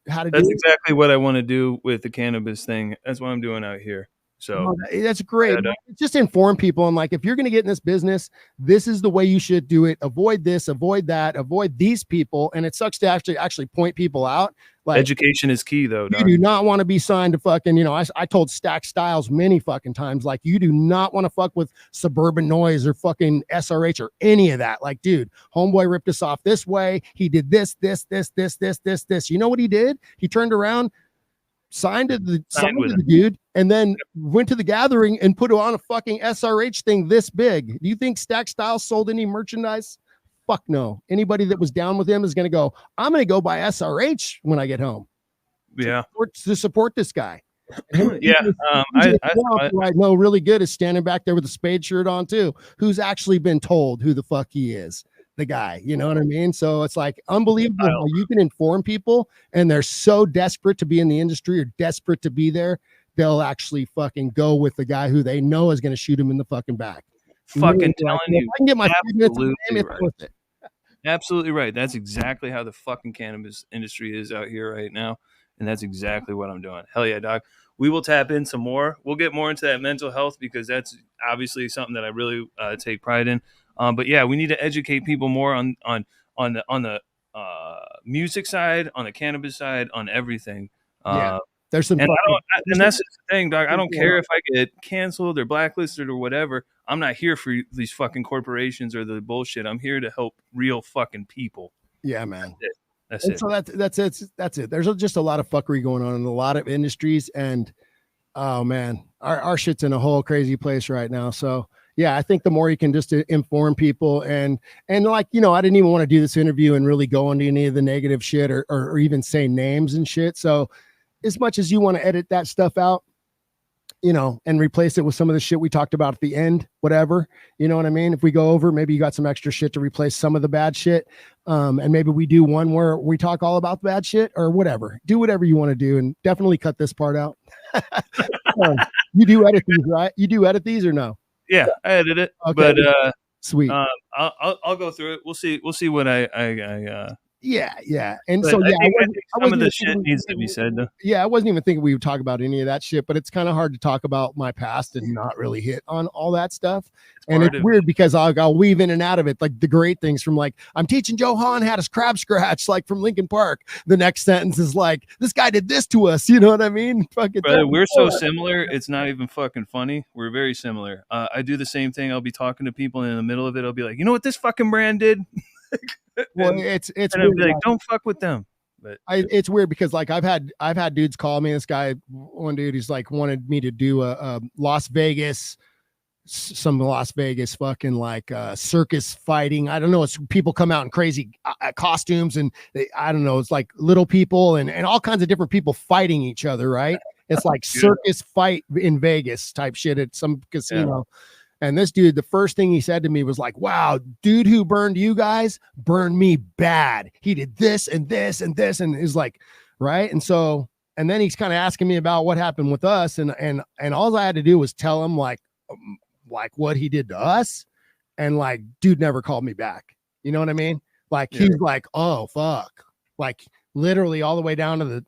Speaker 2: How to
Speaker 1: That's exactly what I want to do with the cannabis thing. That's what I'm doing out here. So
Speaker 2: that's great. Just inform people. And like, if you're going to get in this business, this is the way you should do it. Avoid this, avoid that, avoid these people. And it sucks to actually point people out. Like,
Speaker 1: education is key, though.
Speaker 2: You do not want to be signed to fucking, you know, I told Stack Styles many fucking times, like, you do not want to fuck with Suburban Noise or fucking SRH or any of that. Like, dude, homeboy ripped us off this way. He did this. You know what he did? He turned around, signed to the dude, and then went to the gathering and put on a fucking SRH thing this big. Do you think Stack Styles sold any merchandise? Fuck no. Anybody that was down with him is going to go, I'm going to go buy SRH when I get home.
Speaker 1: Yeah.
Speaker 2: To support this guy.
Speaker 1: Yeah.
Speaker 2: I know really good is standing back there with a Spade shirt on too, who's actually been told who the fuck he is. The guy, you know what I mean? So it's like unbelievable how you can inform people, and they're so desperate to be in the industry or desperate to be there, they'll actually fucking go with the guy who they know is going to shoot him in the fucking back.
Speaker 1: Fucking telling you,
Speaker 2: I can get my
Speaker 1: absolutely right. That's exactly how the fucking cannabis industry is out here right now, and that's exactly what I'm doing. Hell yeah, dog. We will tap in some more. We'll get more into that mental health, because that's obviously something that I really take pride in. But yeah, we need to educate people more on the music side, on the cannabis side, on everything.
Speaker 2: There's some,
Speaker 1: and that's the thing, dog. I don't care if I get canceled or blacklisted or whatever. I'm not here for these fucking corporations or the bullshit. I'm here to help real fucking people.
Speaker 2: Yeah, man.
Speaker 1: That's it.
Speaker 2: So that's it. There's just a lot of fuckery going on in a lot of industries, and oh man, our shit's in a whole crazy place right now. So yeah, I think the more you can just inform people and like, you know, I didn't even want to do this interview and really go into any of the negative shit or even say names and shit. So as much as you want to edit that stuff out, you know, and replace it with some of the shit we talked about at the end, whatever, you know what I mean? If we go over, maybe you got some extra shit to replace some of the bad shit. And maybe we do one where we talk all about the bad shit or whatever. Do whatever you want to do, and definitely cut this part out. You do edit these, right? You do edit these or no?
Speaker 1: Yeah, I edit it, okay. But
Speaker 2: sweet.
Speaker 1: I'll go through it. We'll see what I
Speaker 2: Yeah. And
Speaker 1: so, yeah, I think some of the shit needs to be said, though.
Speaker 2: Yeah, I wasn't even thinking we would talk about any of that shit, but it's kind of hard to talk about my past and not really hit on all that stuff. And it's weird because I'll weave in and out of it, like the great things from like, I'm teaching Joe Hahn how to crab scratch, like from Linkin Park. The next sentence is like, this guy did this to us. You know what I mean? Fucking
Speaker 1: brother, we're so similar. It's not even fucking funny. We're very similar. I do the same thing. I'll be talking to people, and in the middle of it, I'll be like, you know what this fucking brand did?
Speaker 2: Well, it's
Speaker 1: weird, like, don't fuck with them. But
Speaker 2: it's weird because like I've had dudes call me. This guy, one dude, he's like wanted me to do a Las Vegas fucking like circus fighting. I don't know. It's people come out in crazy costumes, and I don't know. It's like little people and all kinds of different people fighting each other, right? It's like circus fight in Vegas type shit at some casino. Yeah. And this dude, the first thing he said to me was like, wow, dude who burned you guys burned me bad. He did this and this and this. And is like, right. And so, and then he's kind of asking me about what happened with us. And all I had to do was tell him like what he did to us. And like, dude never called me back. You know what I mean? Like, he's like, oh, fuck. Like literally all the way down to the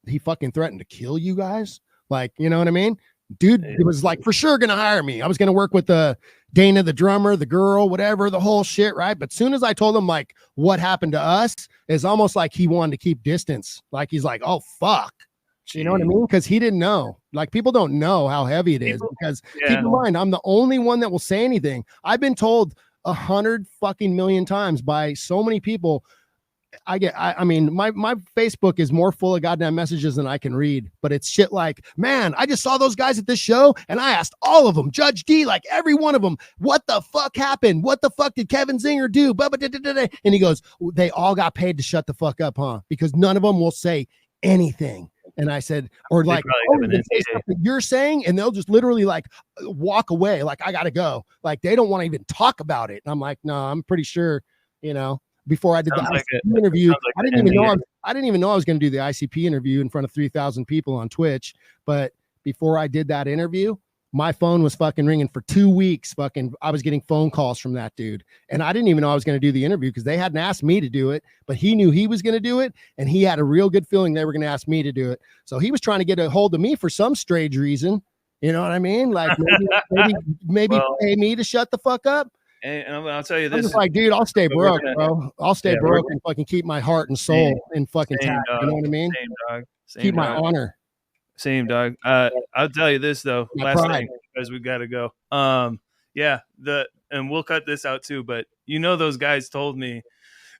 Speaker 2: he fucking threatened to kill you guys. Like, you know what I mean? Dude, it was like for sure gonna hire me. I was gonna work with the Dana, the drummer, the girl, whatever, the whole shit, right? But soon as I told him like what happened to us, is almost like he wanted to keep distance. Like he's like, oh fuck. You know what I mean? Because he didn't know. Like people don't know how heavy it is. Because keep in mind, I'm the only one that will say anything. I've been told 100 fucking million times by so many people. I mean, my Facebook is more full of goddamn messages than I can read, but it's shit like, man, I just saw those guys at this show and I asked all of them, Judge D, like every one of them, what the fuck happened? What the fuck did Kevin Zinger do? And he goes, they all got paid to shut the fuck up, huh? Because none of them will say anything. And I said, or like, you're saying, and they'll just literally like walk away. Like, I got to go. Like, they don't want to even talk about it. And I'm like, no, I'm pretty sure, you know, before I did the ICP interview, I didn't even know I was going to do the ICP interview in front of 3,000 people on Twitch. But before I did that interview, my phone was fucking ringing for 2 weeks. I was getting phone calls from that dude. And I didn't even know I was going to do the interview because they hadn't asked me to do it, but he knew he was going to do it. And he had a real good feeling they were going to ask me to do it. So he was trying to get a hold of me for some strange reason. You know what I mean? Like maybe pay me to shut the fuck up.
Speaker 1: And I'll tell you this.
Speaker 2: I'm just like, dude, I'll stay broke, bro. I'll stay broke and fucking keep my heart and soul in fucking tact. You know what I mean?
Speaker 1: Same, dog.
Speaker 2: Keep my honor.
Speaker 1: Same, dog. I'll tell you this though. Last thing, because we gotta go. And we'll cut this out too. But you know, those guys told me,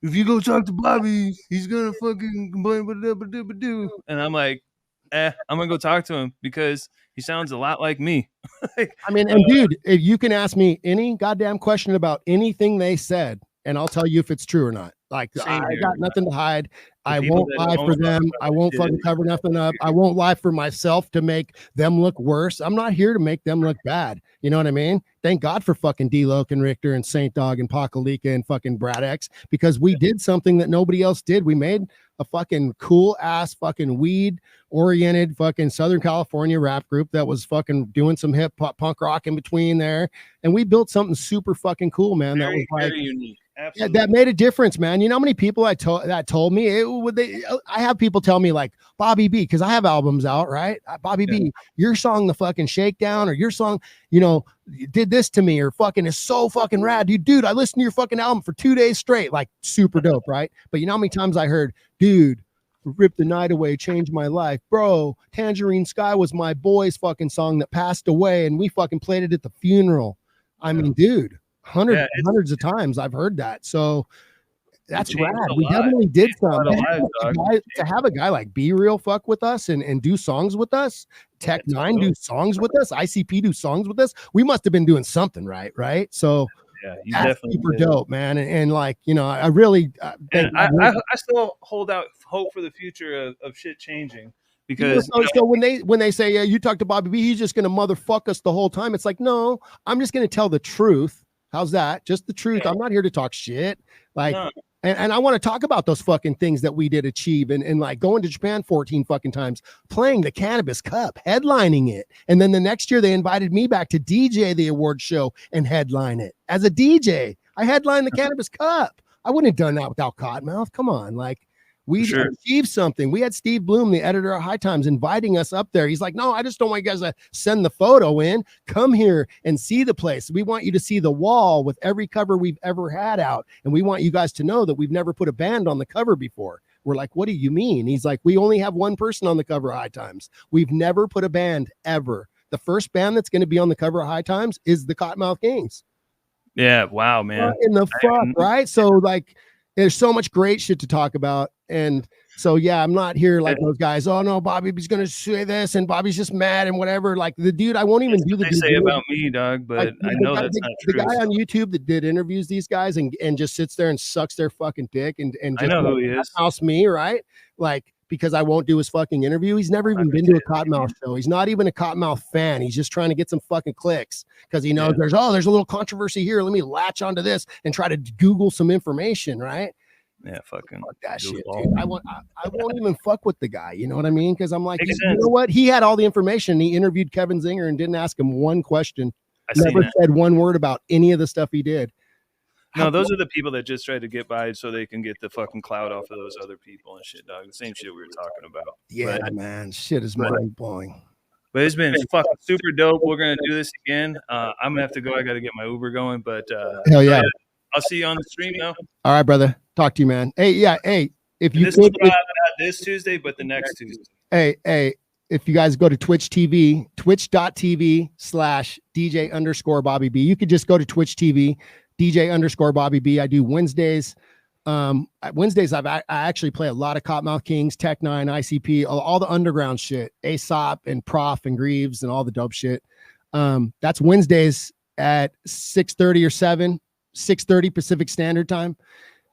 Speaker 1: if you go talk to Bobby, he's gonna fucking complain. And I'm like, I'm gonna go talk to him because he sounds a lot like me.
Speaker 2: I mean, and dude, if you can ask me any goddamn question about anything they said, and I'll tell you if it's true or not. Like, I got nothing to hide. I won't lie for them. I won't fucking cover nothing up. I won't lie for myself to make them look worse. I'm not here to make them look bad. You know what I mean? Thank God for fucking D-Loc and Richter and Saint Dog and Pakalika and fucking Brad X, because we did something that nobody else did. We made a fucking cool ass fucking weed oriented fucking Southern California rap group that was fucking doing some hip hop punk rock in between there. And we built something super fucking cool, man. That was like, very unique. Absolutely. Yeah, that made a difference, man. You know how many people that told me I have people tell me like, Bobby B, because I have albums out, right? Bobby B, your song, The Fucking Shakedown, or your song, you know, did this to me, or fucking is so fucking rad. Dude, I listened to your fucking album for 2 days straight, like super dope, right? But you know how many times I heard, dude, Rip the Night Away changed my life, bro. Tangerine Sky was my boy's fucking song that passed away, and we fucking played it at the funeral. I mean, dude. Hundreds of times I've heard that. So that's rad. We definitely did something. To have a guy like Be Real fuck with us and do songs with us, Tech 9 do songs with us, ICP do songs with us. We must have been doing something right. So that's super dope, man. And like, you know, I really
Speaker 1: I still hold out hope for the future of shit changing. Because
Speaker 2: so when they say, yeah, you talk to Bobby B, he's just gonna motherfuck us the whole time. It's like, no, I'm just gonna tell the truth. How's that? Just the truth. I'm not here to talk shit. Like, and I want to talk about those fucking things that we did achieve, and like going to Japan 14 fucking times, playing the Cannabis Cup, headlining it. And then the next year they invited me back to DJ the award show and headline it as a DJ. I headlined the Cannabis Cup. I wouldn't have done that without Cottonmouth. Come on. Like, we achieved something. We had Steve Bloom, the editor of High Times, inviting us up there. He's like, no, I just don't want you guys to send the photo in. Come here and see the place. We want you to see the wall with every cover we've ever had out. And we want you guys to know that we've never put a band on the cover before. We're like, what do you mean? He's like, we only have one person on the cover of High Times. We've never put a band ever. The first band that's going to be on the cover of High Times is the Cottonmouth Kings.
Speaker 1: Yeah. Wow, man.
Speaker 2: What in the fuck, right? So like, there's so much great shit to talk about. And so, yeah, I'm not here like those guys. Oh, no, Bobby's going to say this and Bobby's just mad and whatever. Like the dude, I won't even do the
Speaker 1: they say about me, dog, but like, I know that's not true.
Speaker 2: The guy on YouTube that did interviews these guys and just sits there and sucks their fucking dick and just
Speaker 1: I know who he is.
Speaker 2: House me, right? Like because I won't do his fucking interview. He's never even been to a Cottonmouth show. He's not even a Cottonmouth fan. He's just trying to get some fucking clicks because he knows there's a little controversy here. Let me latch onto this and try to Google some information, right?
Speaker 1: Yeah, fuck
Speaker 2: that shit, dude. I won't even fuck with the guy. You know what I mean? Because I'm like, you know what? He had all the information. He interviewed Kevin Zinger and didn't ask him one question. Never said one word about any of the stuff he did.
Speaker 1: No, those are the people that just try to get by so they can get the fucking clout off of those other people and shit, dog. The same shit we were talking about.
Speaker 2: Yeah, man. Shit is mind blowing.
Speaker 1: But it's been fucking super dope. We're gonna do this again. I'm gonna have to go. I gotta get my Uber going. But
Speaker 2: hell yeah.
Speaker 1: I'll see you on the stream now.
Speaker 2: All right, brother. Talk to you, man. Hey, yeah. Hey, if you
Speaker 1: this is not this Tuesday, but the next Tuesday.
Speaker 2: Hey, if you guys go to Twitch TV, twitch.tv/DJ_Bobby B, you could just go to Twitch TV, DJ_Bobby B. I do Wednesdays. Wednesdays, I actually play a lot of Cottonmouth Kings, Tech 9, ICP, all the underground shit, Aesop and Prof and Greaves and all the dope shit. That's Wednesdays at 6:30 or 6:30 Pacific Standard Time.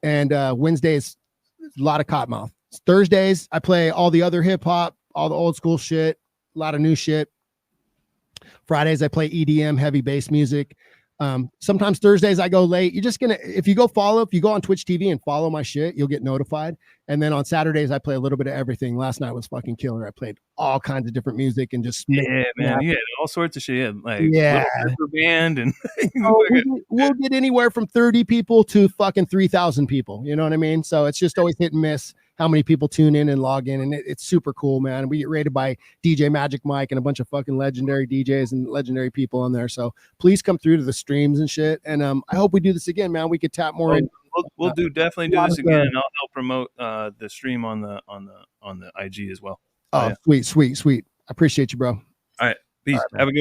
Speaker 2: And Wednesdays, a lot of Cottonmouth. Thursdays, I play all the other hip hop, all the old school shit, a lot of new shit. Fridays, I play EDM, heavy bass music. Sometimes Thursdays I go late. You're just if you go on Twitch TV and follow my shit, you'll get notified. And then on Saturdays, I play a little bit of everything. Last night was fucking killer. I played all kinds of different music and just
Speaker 1: man, you had all sorts of shit. Like band and
Speaker 2: we'll get anywhere from 30 people to fucking 3,000 people. You know what I mean? So it's just always hit and miss how many people tune in and log in, and it's super cool, man. We get rated by DJ Magic Mike and a bunch of fucking legendary DJs and legendary people on there. So please come through to the streams and shit. And I hope we do this again, man. We could tap more in.
Speaker 1: We'll definitely do this again, and I'll help promote the stream on the IG as well.
Speaker 2: Oh, yeah. Sweet. I appreciate you, bro.
Speaker 1: All right, peace. Have a good